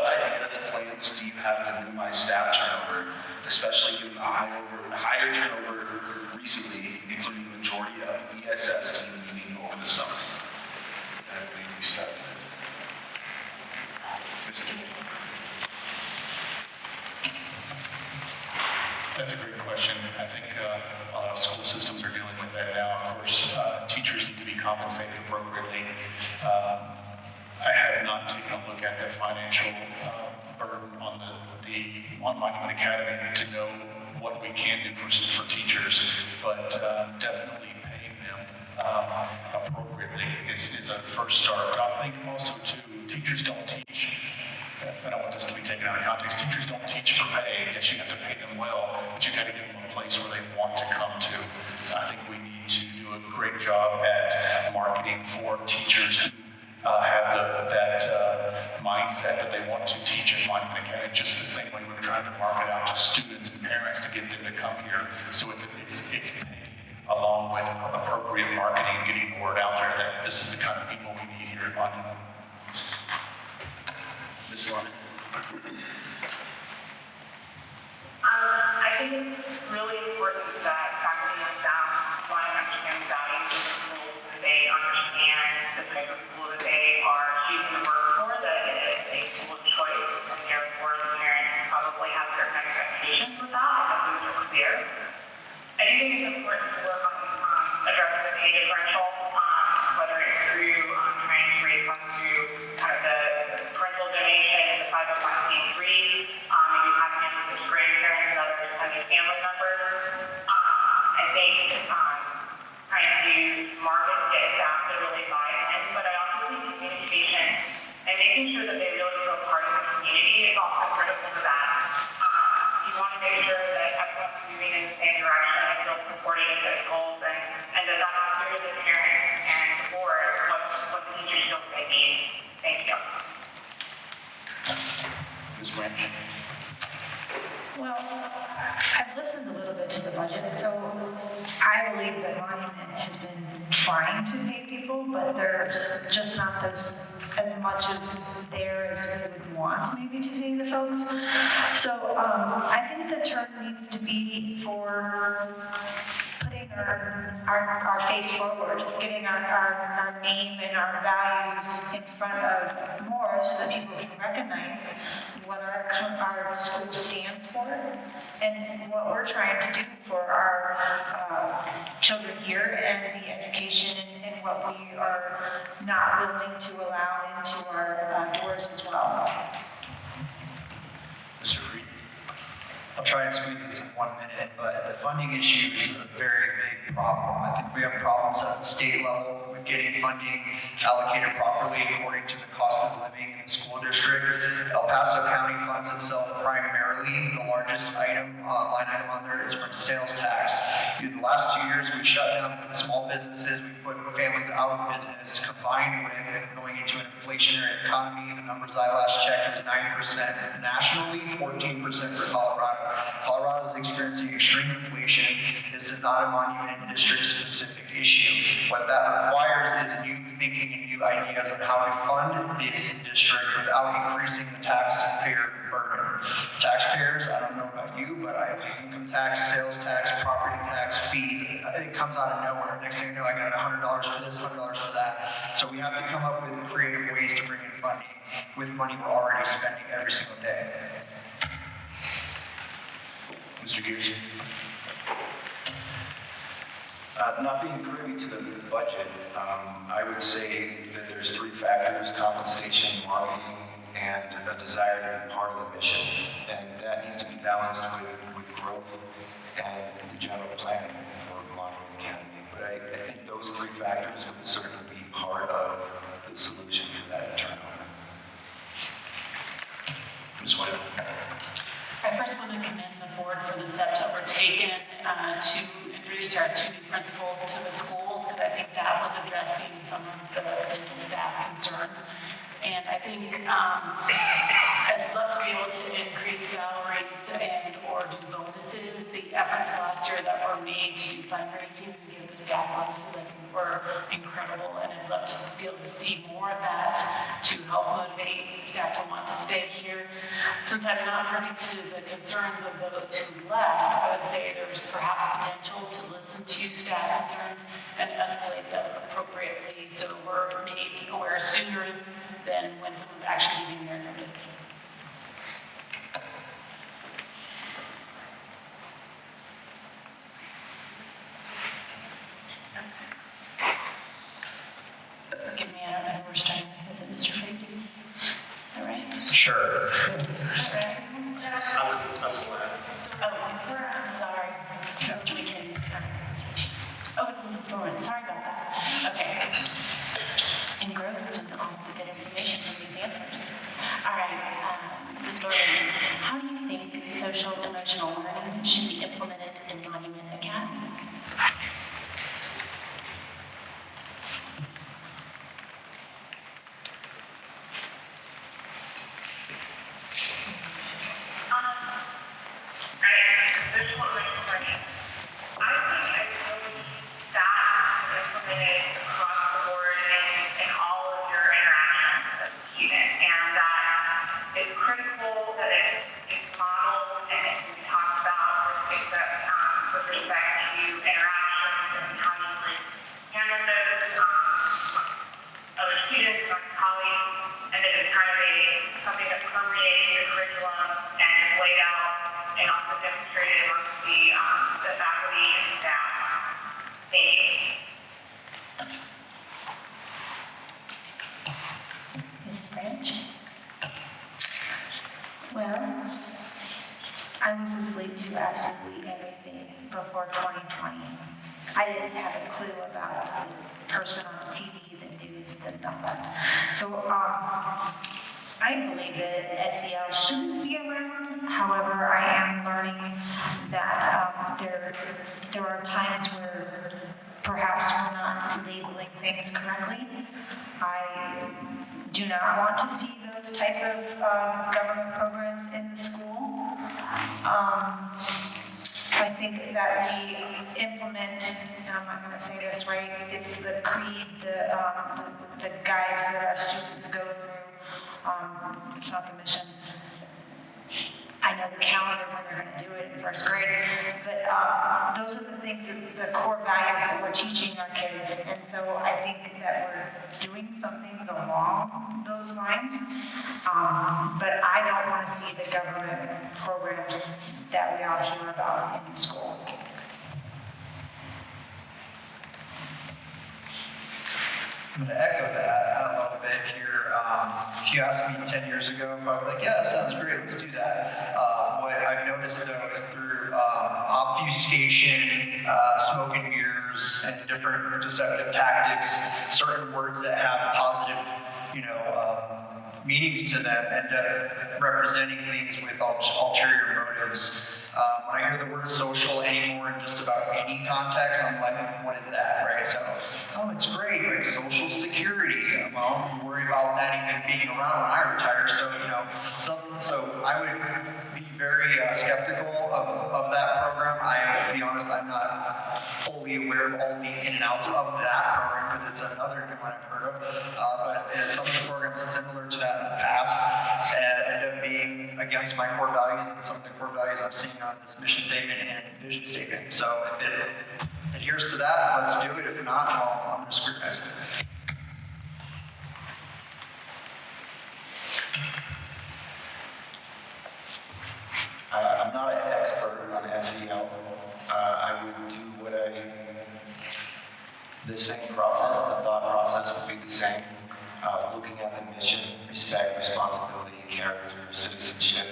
ideas, plans do you have to minimize staff turnover, especially given the higher turnover recently, including the majority of ESS team leaving over the summer? I believe we start with Mr. That's a great question. I think a lot of school systems are dealing with that now. Of course, teachers need to be compensated appropriately. I have not taken a look at the financial burden on on Monument Academy to know what we can do for teachers, but definitely paying them appropriately is a first start. But I think also too, teachers don't teach. I don't want this to be taken out of context. Teachers don't teach for pay. Yes, you have to pay them well, but you got to give them a place where they want to come to. I think we need to do a great job at marketing for teachers who have that mindset that they want to teach at Monument Academy, just the same way we're trying to market out to students and parents to get them to come here. So it's paid along with appropriate marketing and getting the word out there that this is the kind of people we need here at Monument. Ms. Norman. I think it's really important that faculty and staff want to understand the values of the school, that they understand the type of school that they are choosing to work for, that it is a school of choice, and therefore the parents probably have certain expectations with that, and those are clear. I do think it's important to work on addressing the pay differential, whether it's through trying to raise funds through kind of the parental donation and the 501c3, maybe having it with grandparents and other extended family members. I think trying to market and get staff to really buy in, but I also think communication and making sure that they really feel part of the community is also critical to that. You want to make sure that everyone's moving in the same direction and feels supported in those goals, and that that's clear to the parents and the board what the teachers feel they need. Thank you. Ms. Branch. Well, I've listened a little bit to the budget, so I believe that Monument has been trying to pay people, but there's just not as much as there as we would want maybe to pay the folks. So I think the turn needs to be for putting our face forward, getting our name and our values in front of more so that people can recognize what our school stands for and what we're trying to do for our children here and the education and what we are not willing to allow into our doors as well. Mr. Freed. I'll try and squeeze this in 1 minute, but the funding issue is a very big problem. I think we have problems at the state level with getting funding allocated properly according to the cost of living in the school district. El Paso County funds itself primarily. The largest line item on there is from sales tax. In the last 2 years, we shut down small businesses. We put families out of business, combined with going into an inflationary economy. The numbers I last checked was 9% nationally, 14% for Colorado. Colorado is experiencing extreme inflation. This is not a Monument District specific issue. What that requires is new thinking and new ideas on how to fund this district without increasing the taxpayer burden. Taxpayers, I don't know about you, but I pay income tax, sales tax, property tax, fees. It comes out of nowhere. Next thing you know, I got $100 for this, $100 for that. So we have to come up with creative ways to bring in funding with money we're already spending every single day. Mr. Gears? Not being privy to the budget, I would say that there's three factors: compensation, marketing, and a desire to be part of the mission. And that needs to be balanced with growth and the general plan for Monument Academy. But I think those three factors would certainly be part of the solution for that turnover. Ms. White? I first want to commend the board for the steps that were taken to introduce our two new principals to the schools, because I think that was addressing some of the dental staff concerns. And I think I'd love to be able to increase salaries and or do bonuses. The efforts last year that were made to do fundraising and give the staff bonuses, I think were incredible, and I'd love to be able to see more of that to help motivate staff to want to stay here. Since I'm not privy to the concerns of those who left, I would say there's perhaps potential to listen to staff concerns and escalate them appropriately, so we're made aware sooner than when someone's actually giving their notice. Forgive me, I don't know who we're starting with. Is it Mr. Freaky? Is that right? Sure. Is that right? I was last. Oh, it's, sorry. Mr. McCuen. Oh, it's Mrs. Bowen. Sorry about that. Okay. Just engrossed in all the good information from these answers. All right, Mrs. Bowen, how do you think social emotional learning should be implemented in Monument Academy? Visual learning. I think I really that implemented across the board in all of your interactions as a student, and that it's critical that it's modeled and it can be talked about with things that with respect to interactions and how you handle those other students and colleagues, and that it's kind of something that permeates the curriculum and is laid out and also demonstrated amongst the faculty and staff. Thank you. Mrs. Branch? Well, I was asleep to absolutely everything before 2020. I didn't have a clue about the person on the TV, the news, the nothing. So, I believe that SEL shouldn't be around. However, I am learning that there are times where perhaps we're not labeling things correctly. I do not want to see those type of government programs in the school. I think that we implement, and I'm not going to say this right, it's the creed, the guides that our students go through. It's not the mission. I know the calendar when they're going to do it in first grade, but those are the things, the core values that we're teaching our kids. And so I think that we're doing some things along those lines, but I don't want to see the government programs that we all hear about in school. I'm going to echo that a little bit here. If you asked me 10 years ago, I'm probably like, yeah, that sounds great, let's do that. What I've noticed though is through obfuscation, smoke and mirrors, and different deceptive tactics, certain words that have positive, meanings to them end up representing things with ulterior motives. When I hear the word social anymore in just about any context, I'm like, what is that, right? So, it's great, like social security. Well, we worry about that even being around when I retire. So, so I would be very skeptical of that program. I will be honest, I'm not fully aware of all the in and outs of that program because it's another new one I've heard of. But some of the programs similar to that in the past end up being against my core values and some of the core values I'm seeing on this mission statement and vision statement. So if it here's to that, let's do it. If not, well, I'm gonna scrutinize it. I'm not an expert on SEL. I would do the same process, the thought process would be the same. Looking at the mission, respect, responsibility, character, citizenship,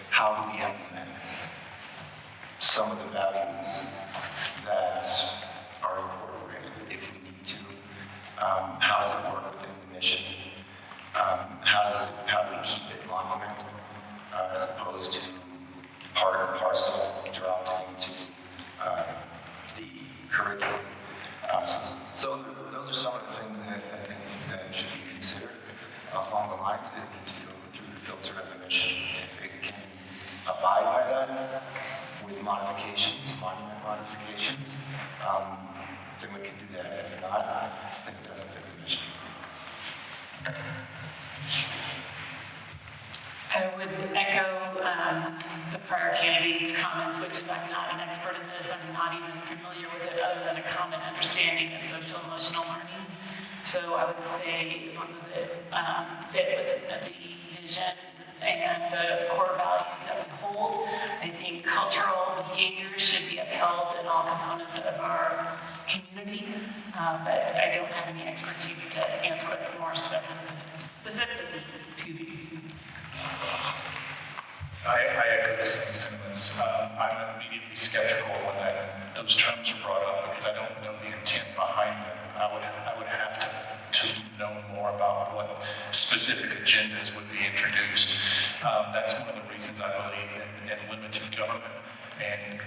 how do we implement some of the values that are incorporated if we need to? How does it work within the mission? How do we keep it monument as opposed to part and parcel dropped into the curriculum? So those are some of the things that I think that should be considered along the lines that needs to go through the filter of the mission. If it can abide by that with modifications, monument modifications, then we can do that. If not, then it doesn't fit the mission. I would echo the prior candidate's comments, which is I'm not an expert in this. I'm not even familiar with it other than a common understanding of social emotional learning. So I would say as long as it fit with the vision and the core values that we hold, I think cultural behavior should be upheld in all components of our community. But I don't have any expertise to answer it more specifically to you. I echo the same sentiments. I'm immediately skeptical when those terms are brought up because I don't know the intent behind them. I would have to know more about what specific agendas would be introduced. That's one of the reasons I believe in limited government. And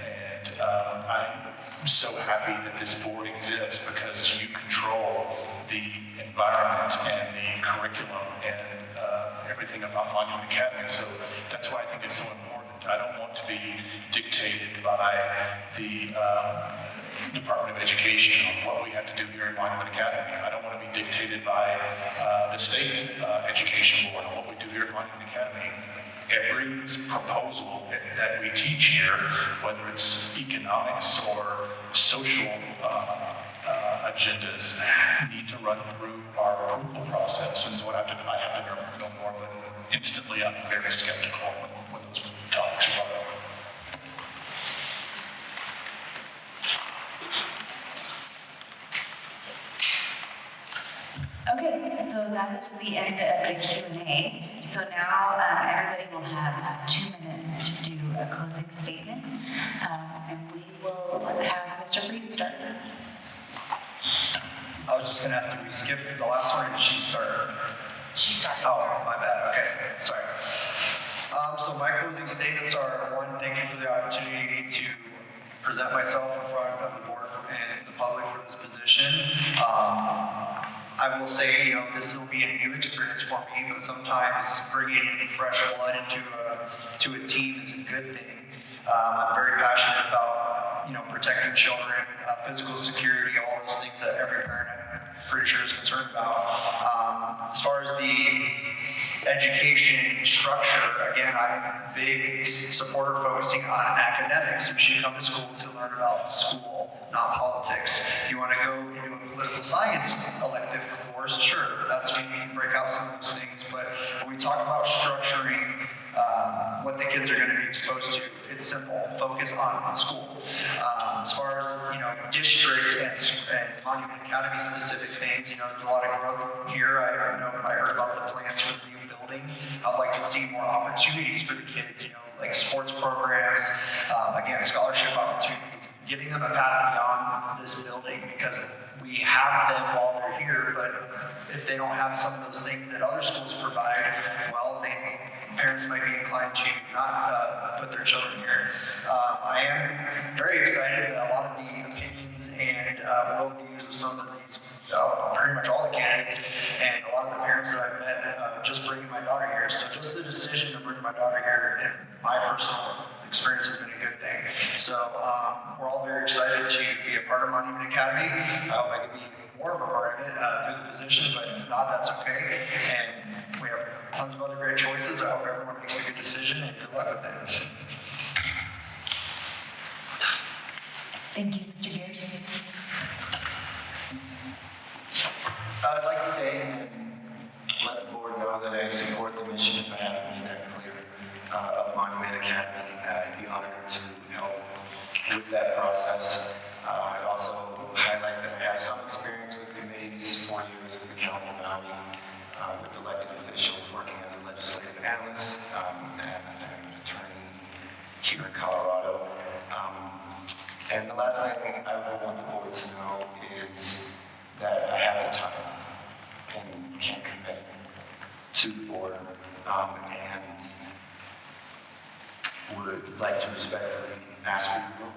I'm so happy that this board exists because you control the environment and the curriculum and everything about Monument Academy. So that's why I think it's so important. I don't want to be dictated by the Department of Education on what we have to do here at Monument Academy. I don't want to be dictated by the state education board on what we do here at Monument Academy. Every proposal that we teach here, whether it's economics or social agendas, need to run through our approval process. And so I have to know more, but instantly I'm very skeptical when those topics are brought up. Okay, so that is the end of the Q&A. So now everybody will have 2 minutes to do a closing statement, and we will have Mr. Freed start. I was just gonna have to re-skip the last one, or did she start? She started. Oh, my bad, okay, sorry. So my closing statements are, one, thank you for the opportunity to present myself in front of the board and the public for this position. I will say, this will be a new experience for me, but sometimes bringing fresh blood into a team is a good thing. I'm very passionate about, protecting children, physical security, all those things that every parent, I'm pretty sure, is concerned about. As far as the education structure, again, I'm a big supporter focusing on academics. You should come to school to learn about school, not politics. You want to go into a political science elective course, sure, that's when you can break out some of those things. But when we talk about structuring what the kids are going to be exposed to, it's simple. Focus on school. As far as district and Monument Academy specific things, there's a lot of growth here. I heard about the plans for the new building. I'd like to see more opportunities for the kids. Like sports programs, again, scholarship opportunities, giving them a path beyond this building because we have them while they're here, but if they don't have some of those things that other schools provide, well, parents might be inclined to not put their children here. I am very excited that a lot of the opinions and worldviews of some of these, pretty much all the candidates, and a lot of the parents that I've met, just bringing my daughter here. So just the decision to bring my daughter here, in my personal experience, has been a good thing. So we're all very excited to be a part of Monument Academy. I hope I can be more of a part of it through the position, but if not, that's okay. And we have tons of other great choices. I hope everyone makes a good decision, and good luck with that. Thank you, Mr. Gears. say and let the board know that I support the mission, if I haven't made that clear, of Monument Academy. I'd be honored to help with that process. I'd also highlight that I have some experience with committees, 4 years with the Campbell Valley, with elected officials, working as a legislative analyst and an attorney here in Colorado. And the last thing I would want the board to know is that I have the time and can commit to the board, and would like to respectfully ask for your vote.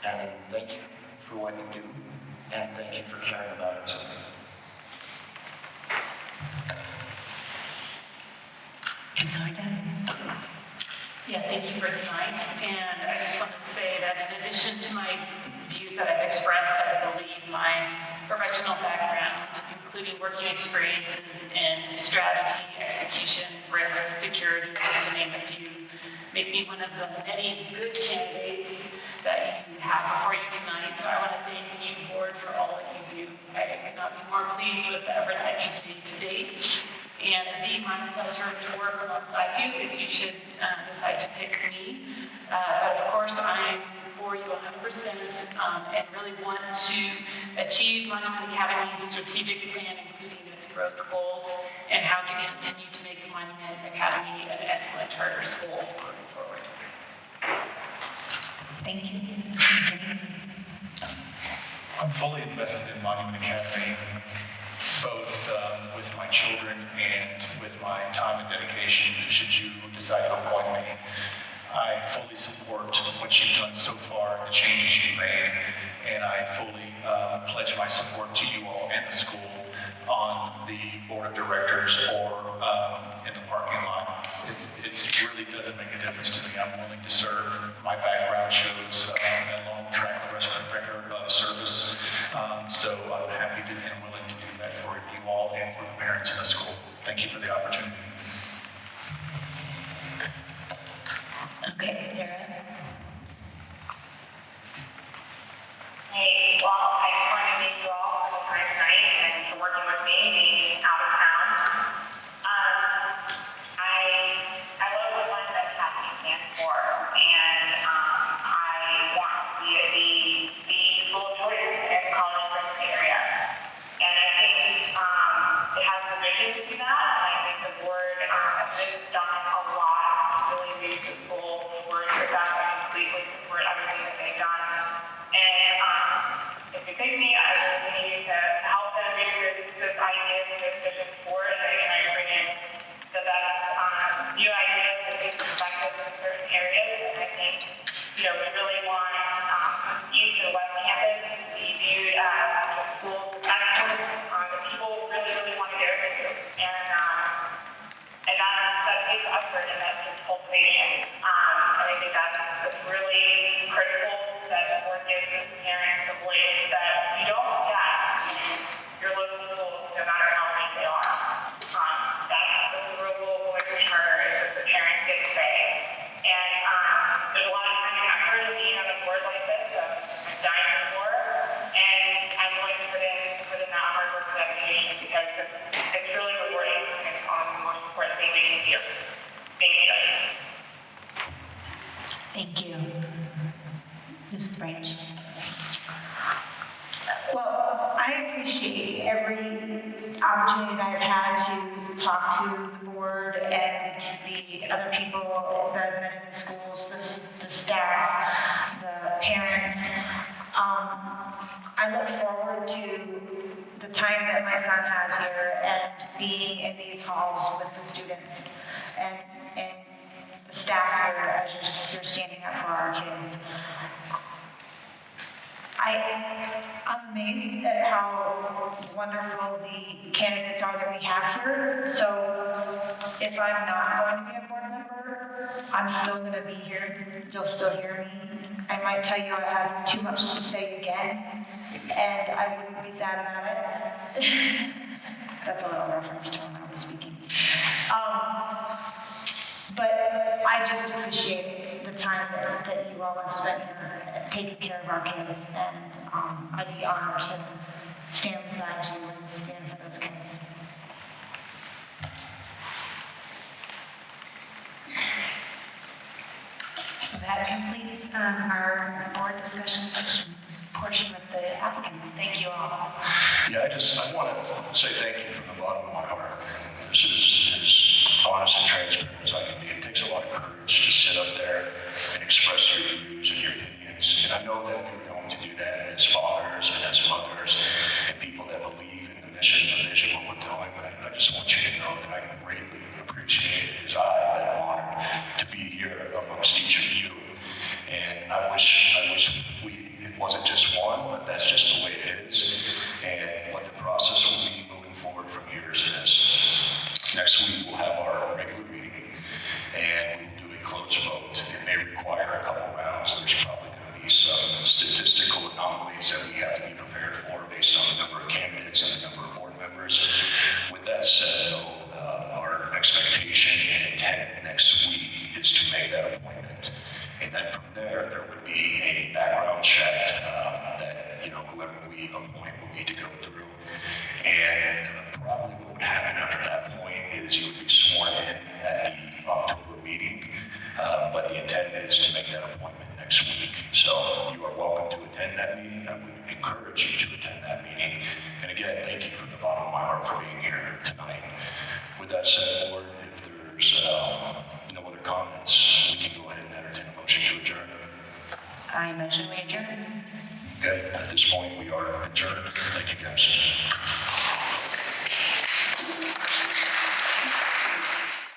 And thank you for what you do, and thank you for caring about it too. Yeah, thank you for tonight. And I just want to say that in addition to my views that I've expressed, I believe my professional background, including working experiences in strategy, execution, risk, security, just to name a few, make me one of the many good candidates that you have before you tonight. So I want to thank you, board, for all that you do. I could not be more pleased with the efforts that you've made to date. And it'd be my pleasure to work alongside you if you should decide to pick me. But of course, I'm for you 100% and really want to achieve Monument Academy's strategic plan, including its growth goals, and how to continue to make Monument Academy an excellent charter school moving forward. Thank you. I'm fully invested in Monument Academy, both with my children and with my time and dedication, should you decide to appoint me. I fully support what you've done so far, the changes you've made, and I fully pledge my support to you all and the school on the board of directors or in the parking lot. It really doesn't make a difference to me. I'm willing to serve. My background shows a long track record of service, so I'm happy to and willing to do that for you all and for the parents in the school. Thank you for the opportunity. Okay, Sarah. Hey, well, I just want to thank you all for the time tonight and for working with me, being out of town. I love what Monument Academy stands for, and I want to see it be the school of choice in the college Springs area. And I think it has the vision to do that, and I think the board has done a lot to really move the school forward with that. I completely support everything that they've done. And if you pick me, I will continue to help them move this idea, this vision forward, and I bring in the best new ideas and new perspectives in certain areas. And I think, we really want East and West Campus to be viewed as a school of excellence that people really, really want to go to. And that takes effort, and that takes cultivation. And I think that's really critical that the board gives the parents the voice that you don't get in your local schools, no matter how many they are. That's the real goal of the charter, is that the parents get to say. And there's a lot of time and effort in being on a board like this. I'm dying for, and I'm willing to put in that hard work and dedication, because it's really rewarding, and it's the most important thing we can do. Thank you. Thank you. Mrs. Branch. Well, I appreciate every opportunity that I've had to talk to the board and to the other people that I've met in the schools, the staff, the parents. I look forward to the time that my son has here and being in these halls with the students and the staff here as you're standing up for our kids. I'm amazed at how wonderful the candidates are that we have here. So if I'm not going to be a board member, I'm still going to be here. You'll still hear me. I might tell you I have too much to say again, and I wouldn't be sad about it. That's a little reference to when I was speaking. But I just appreciate the time that you all have spent here taking care of our kids, and I'd be honored stand beside you and stand for those kids. That completes our board discussion portion with the applicants. Thank you all. Yeah, I want to say thank you from the bottom of my heart. This is as honest and transparent as I can be. It takes a lot of courage to sit up there and express your views and your opinions. And I know that we're going to do that as fathers and as mothers and people that believe in the mission and the vision of what we're doing. But I just want you to know that I greatly appreciate it as I that I'm honored to be here amongst each of you. And I wish it wasn't just one, but that's just the way it is. And what the process will be moving forward from here is this. Next week, we'll have our regular meeting, and we will do a closed vote. It may require a couple rounds. There's probably going to be some statistical anomalies that we have to be prepared for based on the number of candidates and the number of board members. With that said, though, our expectation and intent next week is to make that appointment. And then from there would be a background check that, whoever we appoint will need to go through. And probably what would happen after that point is you would be sworn in at the October meeting. But the intent is to make that appointment next week. So you are welcome to attend that meeting. I would encourage you to attend that meeting. And again, thank you from the bottom of my heart for being here tonight. With that said, Board, if there's no other comments, we can go ahead and entertain a motion to adjourn. I motion we adjourn. Okay, at this point, we are adjourned. Thank you, guys.